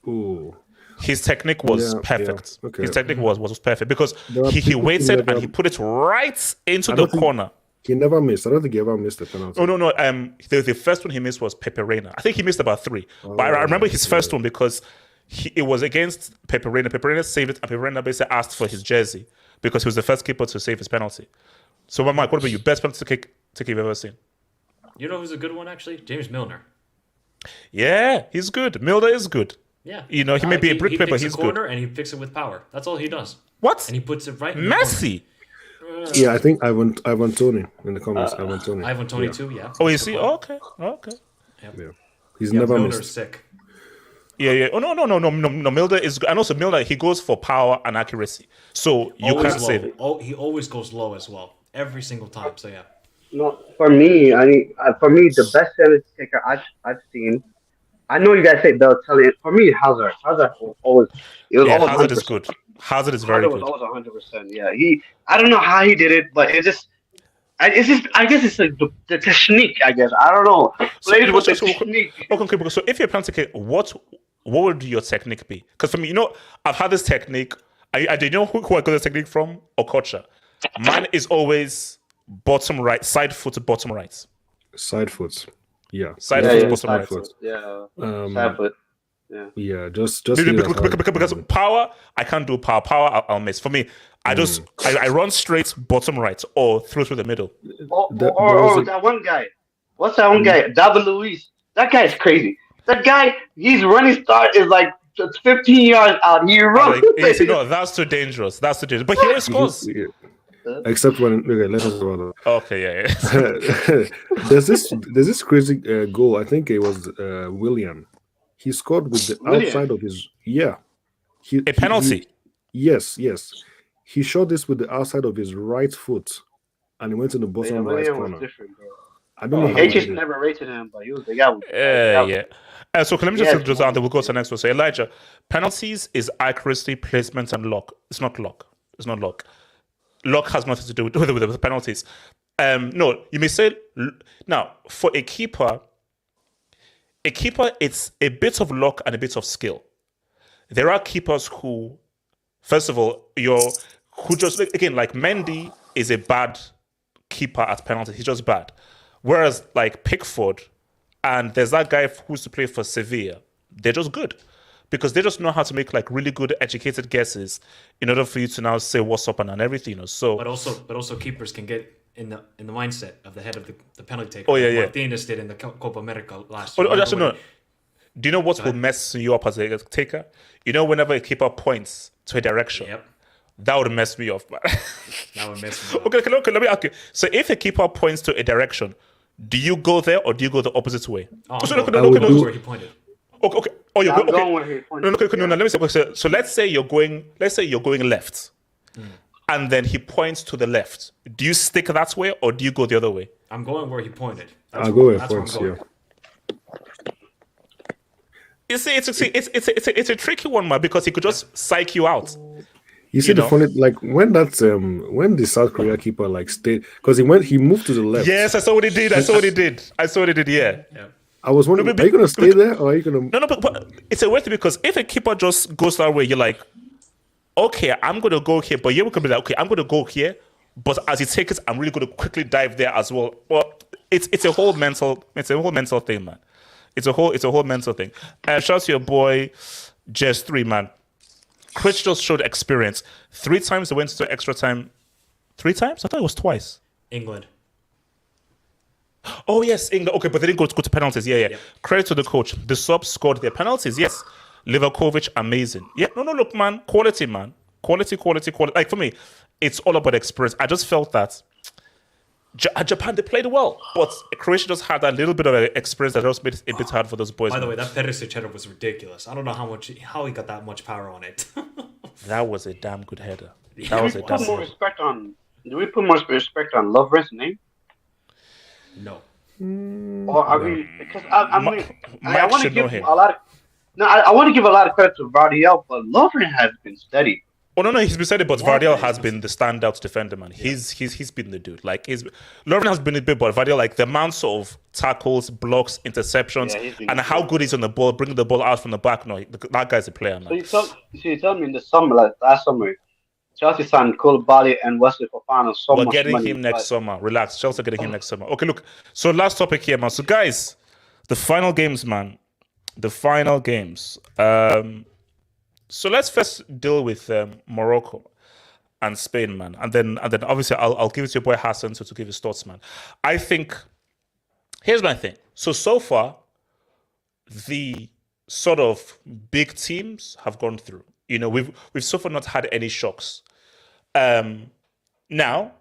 Ooh. His technique was perfect. Yeah. Okay. His technique was perfect because he waited and he put it right into the corner. He never missed. I don't think he ever missed a penalty. Oh, no. The first one he missed was Pepe Reina. I think he missed about 3. But I remember his first one because it was against Pepe Reina. Pepe Reina saved it, and Pepe Reina basically asked for his jersey because he was the first keeper to save his penalty. So, Mike, what about you? Best penalty kick you've ever seen? You know who's a good one, actually? James Milner. Yeah, he's good. Milner is good. Yeah. You know, he may be a brick player, but he's good. And he picks it with power. That's all he does. What? And he puts it right in Messi. Yeah, I think Ivan Toney in the comments. Ivan Toney too, yeah. Oh, you see? Okay. Yep. Yeah. He's never Milner's missed. Sick. Yeah. Oh, no. Milner is good. And also, Milner, he goes for power and accuracy. So you always can't low. save it. He always goes low as well. Every single time. So, yeah. No, for me, the best penalty taker I've seen. I know you guys say Balotelli. For me, Hazard. Hazard was always. Hazard is good. Hazard is very good. Hazard was always 100%. Yeah, I don't know how he did it, but it's just. I guess it's like the technique. I guess I don't know. Played with the technique. Okay. So if you're a penalty kick, what would your technique be? Because for me, I've had this technique. I do you know who I got this technique from? Okocha. Mine is always bottom right, side foot to bottom right. Side foot. Yeah. Side foot, bottom side right. Foot. Yeah. Side foot. Yeah. Yeah. Just because power, I can't do power. Power, I'll miss. For me, I just I run straight bottom right or through the middle. Or that one guy. What's that one guy? David Luiz. That guy's crazy. That guy, his running start is like 15 yards out. He runs. No, that's too dangerous. But he always scores. Except when let us go on. Okay, yeah. There's this crazy goal. I think it was Willian. He scored with the outside of his a penalty. Yes. He shot this with the outside of his right foot, and he went in the bottom right corner. I don't know. H never rated him, but he was the guy. Yeah. So let me just on. We'll go to the next one. So Elijah, penalties is accuracy, placement, and luck. It's not luck. Luck has nothing to do with the penalties. No, you may say now for a keeper, it's a bit of luck and a bit of skill. There are keepers who, first of all, who just again like Mendy is a bad keeper at penalties. He's just bad. Whereas like Pickford and there's that guy who used to play for Sevilla, they're just good. Because they just know how to make like really good educated guesses in order for you to now say what's up and everything, So, but also keepers can get in the mindset of the head of the penalty taker. Oh yeah. Martinez did in the Copa America last year. No. Do you know what will mess you up as a taker? Whenever a keeper points to a direction, that would mess me off, man. That would mess me up. Okay, let me ask you. So if a keeper points to a direction, do you go there or do you go the opposite way? I'm going where he pointed. Okay. Oh, you're I'm going. going where he pointed. No. Let me say. So let's say you're going. Let's say you're going left, and then he points to the left. Do you stick that way or do you go the other way? I'm going where he pointed. I'll go where he points. Yeah. You see, it's a tricky one, man, because he could just psych you out. You see the funny, like when the South Korea keeper like stayed, because he moved to the left. Yes, I saw what he did. Yeah. I was wondering, are you gonna stay there or are you gonna? No, but it's a weird thing because if a keeper just goes that way, you're like, okay, I'm gonna go here, but you could be like, okay, I'm gonna go here, but as you take it, I'm really gonna quickly dive there as well. Well, it's a whole mental thing, man. It's a whole mental thing. And shout out to your boy, Jess3, man. Chris just showed experience. 3 times they went to extra time. 3 times? I thought it was twice. England. Oh, yes, England. Okay, but they didn't go to penalties. Yeah. Credit to the coach. The subs scored their penalties. Yes. Livakovic, amazing. Yeah, no, look, man. Quality, man. Quality. Like, for me, it's all about experience. I just felt that Japan, they played well, but Croatia just had that little bit of experience that just made it a bit hard for those boys. By the way, that Perisic header was ridiculous. I don't know how he got that much power on it. That was a damn good header. Do we put more respect on Lovren's name? No. Or are we? Because I want to give him a lot of. No, I want to give a lot of credit to Vardiel, but Lovren has been steady. Oh no, he's been steady, but Vardiel has been the standout defender, man. Yeah. He's been the dude. Like Lovren has been a bit, but Vardiel, like the amounts of tackles, blocks, interceptions, and how good he's on the ball, bringing the ball out from the back. No, that guy's a player, man. So you tell me in the summer, like last summer, Chelsea signed Koulibaly and Wesley Fofana. We're getting him next summer. Relax, Chelsea are getting him next summer. Okay, look. So last topic here, man. So guys, the final games, man. The final games. So let's first deal with Morocco and Spain, man, and then obviously I'll give it to your boy Hassan to give his thoughts, man. I think here's my thing. So far, the sort of big teams have gone through. You know, we've so far not had any shocks. Now,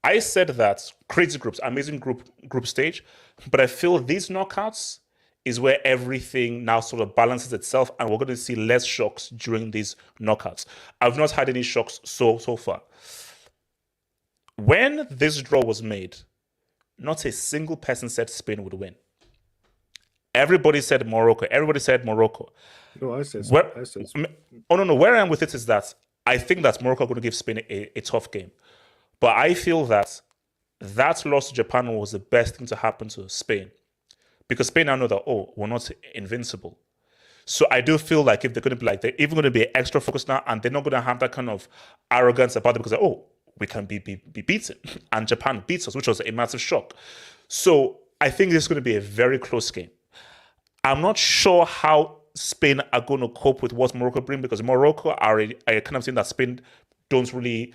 I said that crazy groups, amazing group stage, but I feel these knockouts is where everything now sort of balances itself, and we're going to see less shocks during these knockouts. I've not had any shocks so far. When this draw was made, not a single person said Spain would win. Everybody said Morocco. No, I said. Oh, no. Where I am with it is that I think that Morocco are going to give Spain a tough game. But I feel that loss to Japan was the best thing to happen to Spain. Because Spain now know that, we're not invincible. So I do feel like if they're going to be like, they're even going to be extra focused now, and they're not going to have that kind of arrogance about it because, we can be beaten. And Japan beats us, which was a massive shock. So I think this is going to be a very close game. I'm not sure how Spain are going to cope with what Morocco bring, because Morocco are a kind of thing that Spain don't really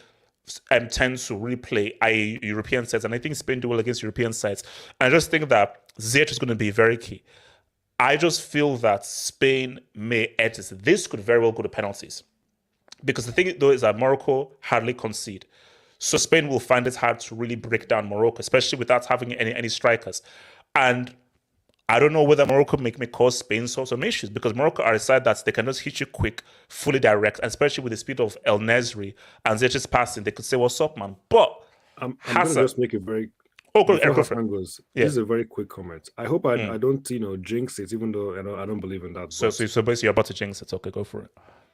tend to really play European sides, and I think Spain do well against European sides. And I just think that Ziyech is going to be very key. I just feel that Spain may edge this. This could very well go to penalties, because the thing though is that Morocco hardly concede, so Spain will find it hard to really break down Morocco, especially without having any strikers. And I don't know whether Morocco may cause Spain some issues, because Morocco are a side that they can just hit you quick, fully direct, and especially with the speed of El Nesri and Ziyech's passing, they could say, "What's up, man?" But I'm going to just make a very this is a very quick comment. I hope I don't jinx it, even though I don't believe in that. So basically you're about to jinx it. Okay, go for it.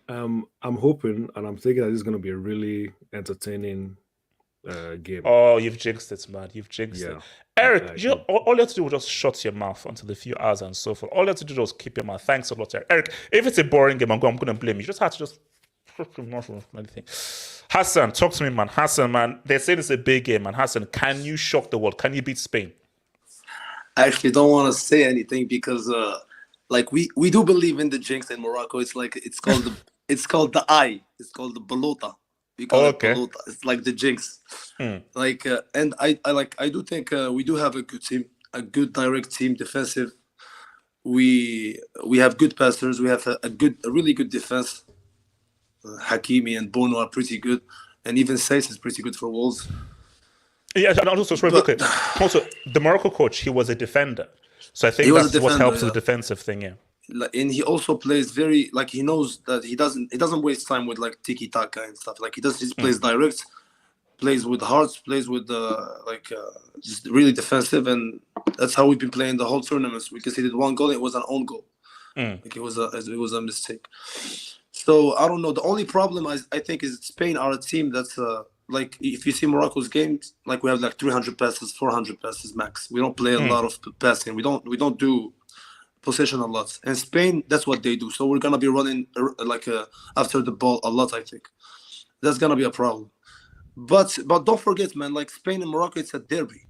I'm hoping and I'm thinking that this is going to be a really entertaining game. Oh, you've jinxed it, man. You've jinxed it. Eric, all you have to do is just shut your mouth until a few hours and so forth. All you have to do is just keep your mouth. Thanks a lot, Eric. Eric, if it's a boring game, I'm going to blame you. You just have to just anything. Hassan, talk to me, man. Hassan, man, they say it's a big game, man. Hassan, can you shock the world? Can you beat Spain? I actually don't want to say anything because, we do believe in the jinx in Morocco. It's called the eye. It's called the balota. We call it balota. It's like the jinx. And I do think we do have a good team, a good direct team, defensive. We have good passers. We have a really good defense. Hakimi and Bono are pretty good, and even Saïs is pretty good for Wolves. Yeah, and also, also the Morocco coach, he was a defender, so I think that's what helps the defensive thing. Yeah, and he also plays very like he knows that he doesn't waste time with like tiki taka and stuff. Like he plays direct, plays with hearts, plays with just really defensive, and that's how we've been playing the whole tournament. We conceded 1 goal. It was an own goal. Like it was a mistake. So I don't know. The only problem I think is Spain are a team that's like if you see Morocco's games, like we have like 300 passes, 400 passes max. We don't play a lot of passing. We don't do possession a lot. And Spain, that's what they do. So we're gonna be running after the ball a lot. I think that's gonna be a problem. But don't forget, man. Like Spain and Morocco, it's a derby.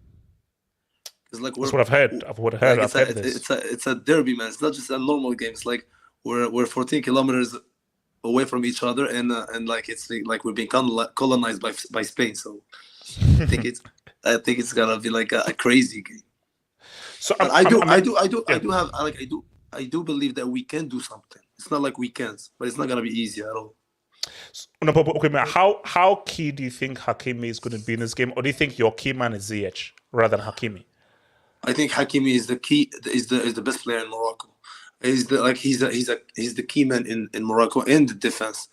It's like that's what I've heard. It's a derby, man. It's not just a normal game. It's like we're 14 kilometers away from each other, and like it's like we're being colonized by Spain. So I think it's gonna be like a crazy game. So I do believe that we can do something. It's not like we can't, but it's not gonna be easy at all. No, but okay, man. How key do you think Hakimi is going to be in this game, or do you think your key man is Ziyech rather than Hakimi? I think Hakimi is the key. Is the best player in Morocco. He's the key man in Morocco in the defense.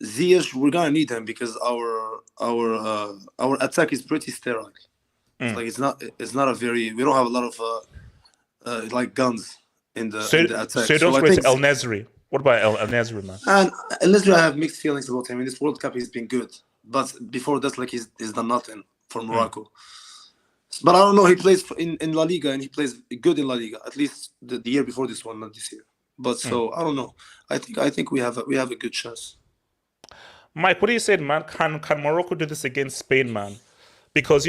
Ziyech, we're gonna need him because our attack is pretty sterile. Like it's not a very. We don't have a lot of like guns in the attack. So you don't rate El Nesri. What about El Nesri, man? And El Nesri, I have mixed feelings about him. In this World Cup, he's been good, but before that, like he's done nothing for Morocco. But I don't know. He plays in La Liga, and he plays good in La Liga. At least the year before this one, not this year. But so I don't know. I think we have a good chance. Mike, what do you say, man? Can Morocco do this against Spain, man? Because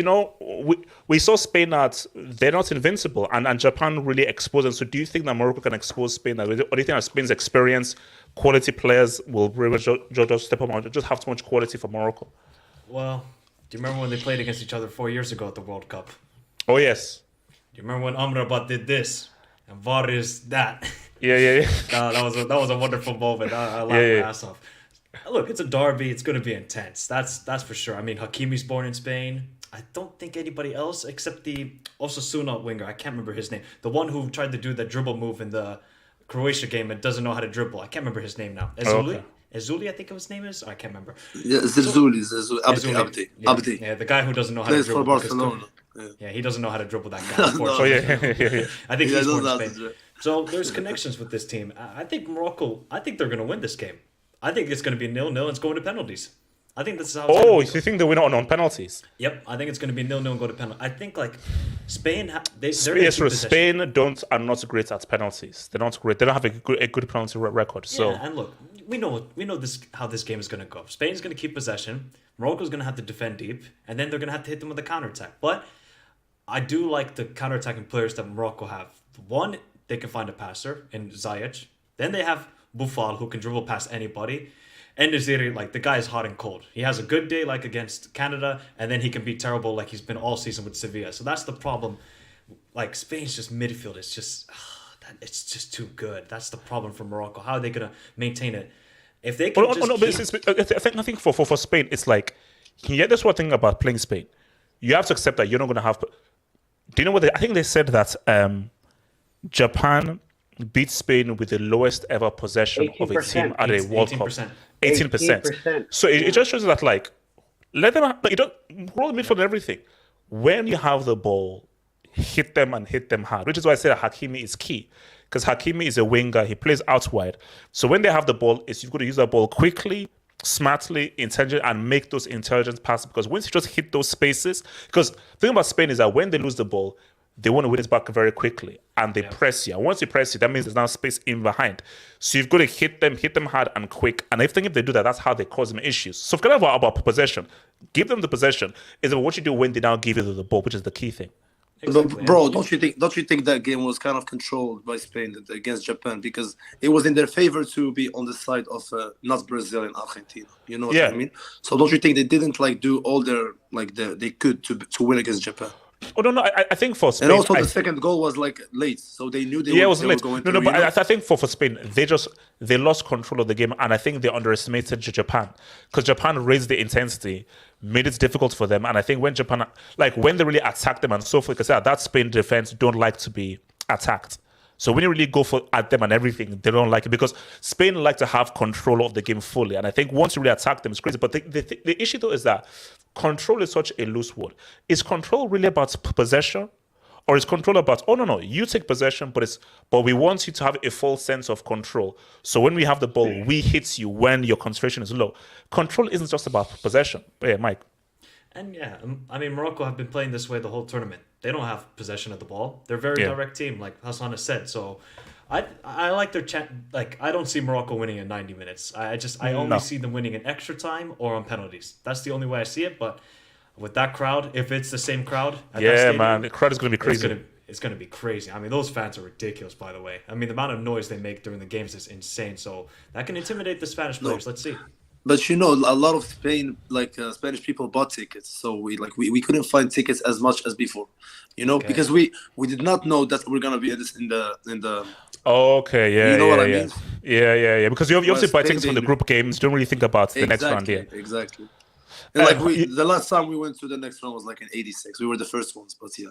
we saw Spain that they're not invincible, and Japan really exposed them. So do you think that Morocco can expose Spain? Or do you think that Spain's experience, quality players will really just step up and just have too much quality for Morocco? Well, do you remember when they played against each other 4 years ago at the World Cup? Oh, yes. Do you remember when Amrabat did this and Varis that? Yeah. that was a wonderful moment. I laughed my ass off. Look, it's a derby. It's going to be intense. That's for sure. I mean, Hakimi's born in Spain. I don't think anybody else except the Osasuna winger. I can't remember his name. The one who tried to do the dribble move in the Croatia game and doesn't know how to dribble. I can't remember his name now. Ezuli, I think his name is. I can't remember. Yeah, Zizuli. Abdi. Yeah, the guy who doesn't know how to dribble. Plays for Barcelona. Yeah, he doesn't know how to dribble that guy, unfortunately. Yeah. I think he's born in Spain. So there's connections with this team. I think Morocco, they're going to win this game. I think it's going to be 0-0 and it's going to penalties. I think this is how it's going to be. You think they win on penalties? Yep, I think it's going to be 0-0 and go to penalties. I think like Spain, Spain are not great at penalties. They're not great. They don't have a good penalty record. So and look, we know this how this game is going to go. Spain's going to keep possession. Morocco's going to have to defend deep, and then they're going to have to hit them with a counterattack. But I do like the counterattacking players that Morocco have. One, they can find a passer in Ziyech. Then they have Boufal, who can dribble past anybody. And Serie, like the guy is hot and cold. He has a good day like against Canada, and then he can be terrible like he's been all season with Sevilla. So that's the problem. Like Spain's just midfield. It's just too good. That's the problem for Morocco. How are they gonna maintain it? If they can I think for Spain, it's like this one thing about playing Spain. You have to accept that you're not gonna have. Do you know what? I think they said that Japan beat Spain with the lowest ever possession 18%. of a team at a World Cup. 18%. So it just shows that like let them you don't roll the midfield and everything. When you have the ball, hit them and hit them hard, which is why I say that Hakimi is key. Because Hakimi is a winger, he plays out wide. So when they have the ball, you've got to use the ball quickly, smartly, intelligently, and make those intelligent passes. Because once you just hit those spaces, because the thing about Spain is that when they lose the ball, they want to win it back very quickly, and they press you. And once you press you, that means there's now space in behind. So you've got to hit them hard and quick. And if they do that, that's how they cause them issues. So forget about possession. Give them the possession. It's about what you do when they now give you the ball, which is the key thing. Exactly. Bro, don't you think that game was kind of controlled by Spain against Japan, because it was in their favor to be on the side of not Brazil and Argentina? You know what I mean? So don't you think they didn't like do all their they could to win against Japan? Oh no, I think for Spain, and also the second goal was like late, so they knew they were going no, but I think for Spain, they lost control of the game, and I think they underestimated Japan, because Japan raised the intensity, made it difficult for them, and I think when Japan, like when they really attacked them and so forth, because that Spain defense don't like to be attacked. So when you really go at them and everything, they don't like it, because Spain like to have control of the game fully. And I think once you really attack them, it's crazy. But the issue, though, is that control is such a loose word. Is control really about possession? Or is control about, oh, no, you take possession, but we want you to have a full sense of control. So when we have the ball, we hit you when your concentration is low. Control isn't just about possession. But yeah, Mike. And yeah, I mean, Morocco have been playing this way the whole tournament. They don't have possession of the ball. They're a very direct team, like Hassan has said. So I like their like, I don't see Morocco winning in 90 minutes. I only see them winning in extra time or on penalties. That's the only way I see it. But with that crowd, if it's the same crowd at that stadium, man, the crowd is going to be crazy. It's going to be crazy. I mean, those fans are ridiculous, by the way. I mean, the amount of noise they make during the games is insane. So that can intimidate the Spanish players. Let's see. But a lot of Spanish people bought tickets, so we couldn't find tickets as much as before, because we did not know that we're gonna be in the. Okay, yeah, you know what I mean? Yeah. Because you obviously buy tickets from the group games. Don't really think about the next round. Yeah, exactly. And the last time we went to the next round was like in '86. We were the first ones, but yeah.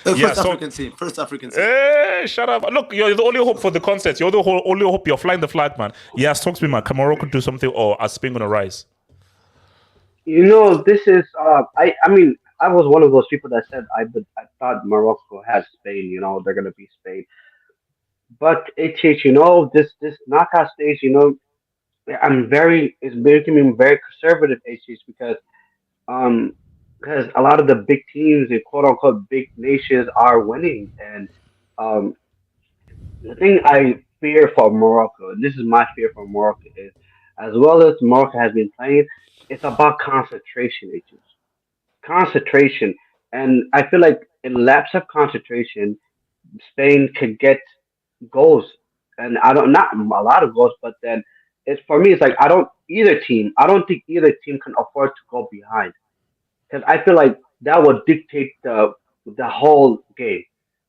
First African team. Hey, shut up! Look, you're the only hope for the concert. You're the only hope. You're flying the flag, man. Yeah, talk to me, man. Can Morocco do something, or are Spain gonna rise? This is. I mean, I was one of those people that said I thought Morocco has Spain. They're gonna be Spain. But this knockout stage, it's becoming very conservative HH because a lot of the big teams and quote unquote big nations are winning. And the thing I fear for Morocco, and this is my fear for Morocco, is as well as Morocco has been playing, it's about concentration, HH. Concentration. And I feel like in lapse of concentration, Spain could get goals. And not a lot of goals, but then for me, it's like I don't think either team can afford to go behind, because I feel like that would dictate the whole game.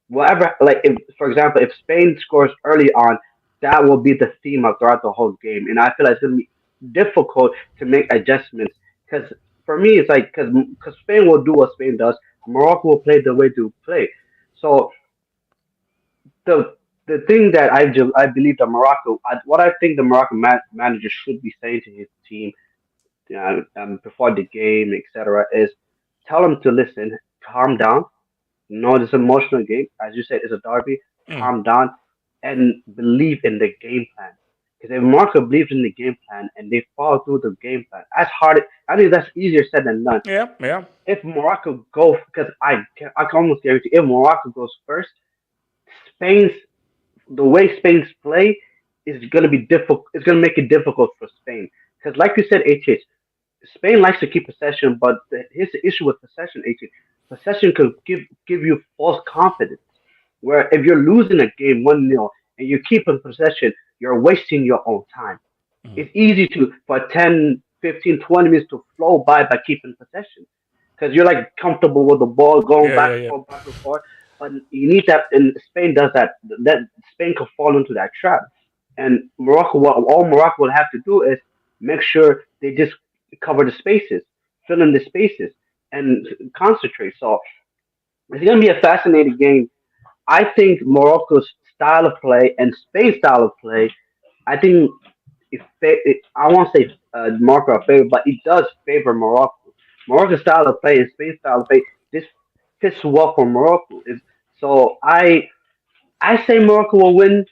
Whatever, like for example, if Spain scores early on, that will be the theme throughout the whole game, and I feel like it's gonna be difficult to make adjustments. Because for me, it's like because Spain will do what Spain does, Morocco will play the way to play. So the thing that I believe that what I think the Moroccan manager should be saying to his team, before the game, etc., is tell them to listen, calm down. This emotional game, as you said, is a derby. Calm down and believe in the game plan. Because if Morocco believes in the game plan and they follow through the game plan, I think that's easier said than done. Yeah. If Morocco goes, because I can almost guarantee, if Morocco goes first, the way Spain's play is going to be difficult. It's going to make it difficult for Spain. Because like you said, HH, Spain likes to keep possession, but here's the issue with possession, HH. Possession could give you false confidence. Where if you're losing a game 1-0 and you keep in possession, you're wasting your own time. It's easy for 10, 15, 20 minutes to flow by keeping possession. Because you're like comfortable with the ball going back and forth. But you need that, and Spain does that. That Spain could fall into that trap. And all Morocco will have to do is make sure they just cover the spaces, fill in the spaces, and concentrate. So it's going to be a fascinating game. I think Morocco's style of play and Spain's style of play, I think I won't say Morocco favor, but it does favor Morocco. Morocco's style of play and Spain's style of play, this fits well for Morocco. So I say Morocco will win,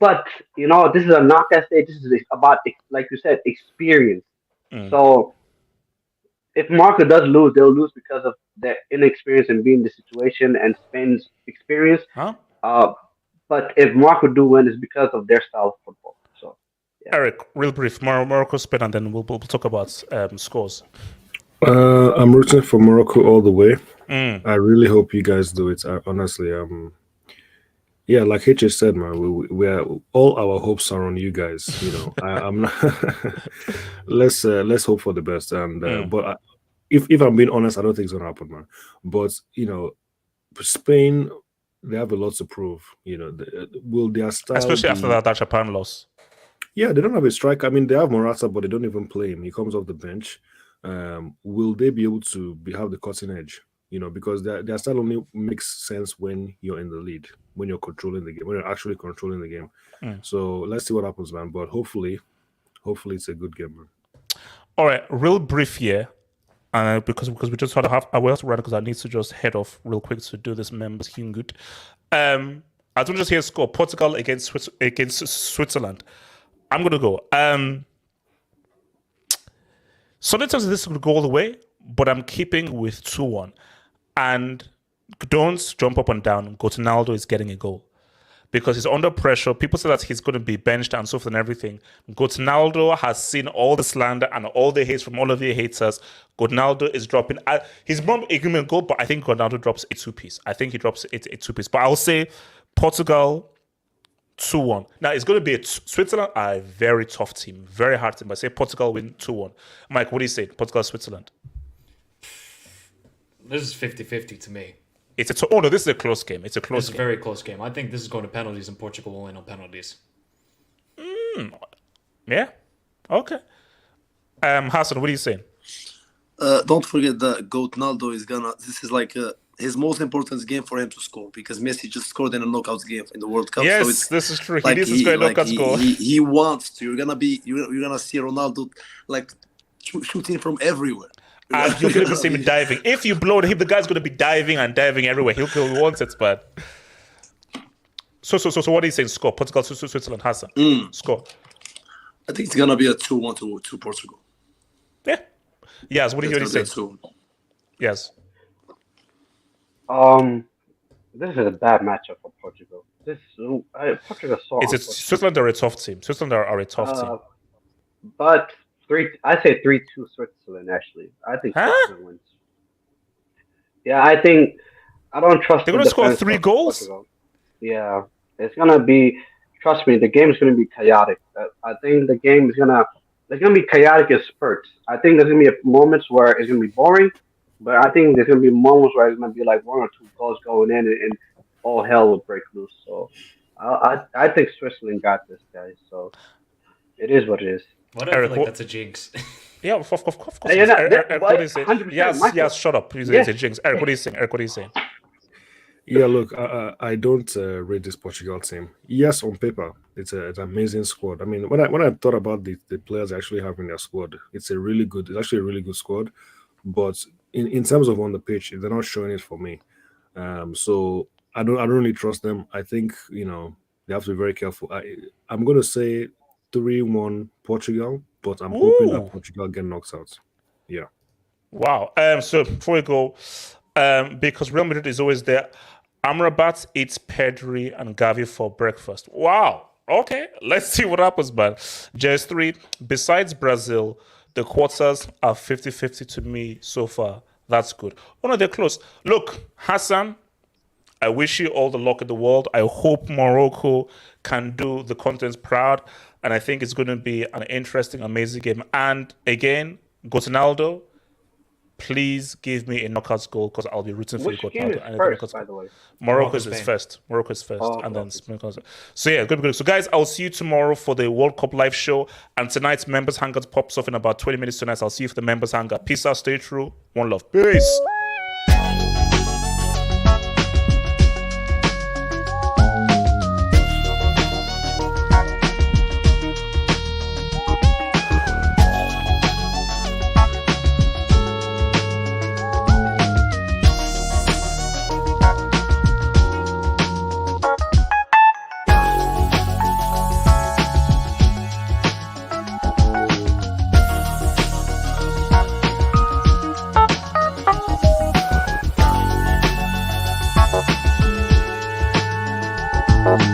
but this is a knockout stage. This is about, like you said, experience. So if Morocco does lose, they'll lose because of their inexperience in being in the situation and Spain's experience. But if Morocco do win, it's because of their style of football. So, yeah. Eric, real brief, Morocco, Spain, and then we'll talk about scores. I'm rooting for Morocco all the way. I really hope you guys do it. Honestly, like H said, man, we are all our hopes are on you guys. I'm not. Let's hope for the best. And but if I'm being honest, I don't think it's gonna happen, man. But Spain, they have a lot to prove. Will their style, especially after that Japan loss? Yeah, they don't have a striker. I mean, they have Morata, but they don't even play him. He comes off the bench. Will they be able to have the cutting edge? Because their style only makes sense when you're in the lead, when you're controlling the game, when you're actually controlling the game. So let's see what happens, man. But hopefully it's a good game, man. All right, real brief here. Because we just sort of have, I will also run because I need to just head off real quick to do this members healing good. I don't just hear score Portugal against Switzerland. I'm gonna go. Sometimes this will go all the way, but I'm keeping with 2-1. And don't jump up and down. Ronaldo is getting a goal because he's under pressure. People say that he's going to be benched and so forth and everything. Ronaldo has seen all the slander and all the hate from all of the haters. Ronaldo is dropping. He's not a human goal, but I think Ronaldo drops a 2-piece. I think he drops a 2-piece. But I'll say Portugal 2-1. Now, it's going to be Switzerland are a very tough team, very hard team. But I say Portugal win 2-1. Mike, what do you say? Portugal, Switzerland? This is 50-50 to me. This is a close game. It's a close game. It's a very close game. I think this is going to penalties and Portugal will win on penalties. Yeah. Okay. Hassan, what are you saying? Don't forget that Ronaldo is this is like his most important game for him to score because Messi just scored in a knockout game in the World Cup. Yes, so this is true. He needs to score a knockout goal. He wants to. You're gonna see Ronaldo like shooting from everywhere. And you're going to see him diving. If you blow him, the guy's going to be diving and diving everywhere. He'll want it, but. So what are you saying? Score Portugal, Switzerland, Hassan. Score. I think it's gonna be a 2-1 to Portugal. Yeah. Yes. What are you saying? Yes. This is a bad matchup for Portugal. Portugal Switzerland are a tough team. Switzerland are a tough team. But I say 3-2 Switzerland. Actually, I think Switzerland wins. Yeah, I don't trust. They're gonna score 3 goals. Portugal. Yeah, it's gonna be. Trust me, the game is gonna be chaotic. I think the game is gonna. It's gonna be chaotic in spurts. I think there's gonna be moments where it's gonna be boring, but I think there's gonna be moments where it's gonna be like 1 or 2 goals going in, and all hell will break loose. So, I think Switzerland got this, guys. So, it is what it is. What I feel like that's a jinx. Yeah, of course. Eric, what is it? Yes, shut up. It's a jinx. Eric, what are you saying? Yeah, look, I don't rate this Portugal team. Yes, on paper, it's an amazing squad. I mean, when I thought about the players actually have in their squad, it's actually a really good squad. But in terms of on the pitch, they're not showing it for me. So I don't really trust them. I think they have to be very careful. I'm gonna say 3-1 Portugal, but I'm hoping that Portugal get knocked out. Yeah. Wow. So before we go, because Real Madrid is always there, Amrabat eats Pedri and Gavi for breakfast. Wow. Okay. Let's see what happens, man. JS3, besides Brazil, the quarters are 50-50 to me so far. That's good. Oh, no, they're close. Look, Hassan, I wish you all the luck in the world. I hope Morocco can do the continent proud. And I think it's going to be an interesting, amazing game. And again, Ronaldo, please give me a knockout goal because I'll be rooting for you. Which game is first, by the way? Morocco is first. And then Spain comes. So yeah, good. So guys, I'll see you tomorrow for the World Cup live show. And tonight's members hangout pops off in about 20 minutes tonight. I'll see you for the members hangout. Peace out, stay true. One love. Peace. Much.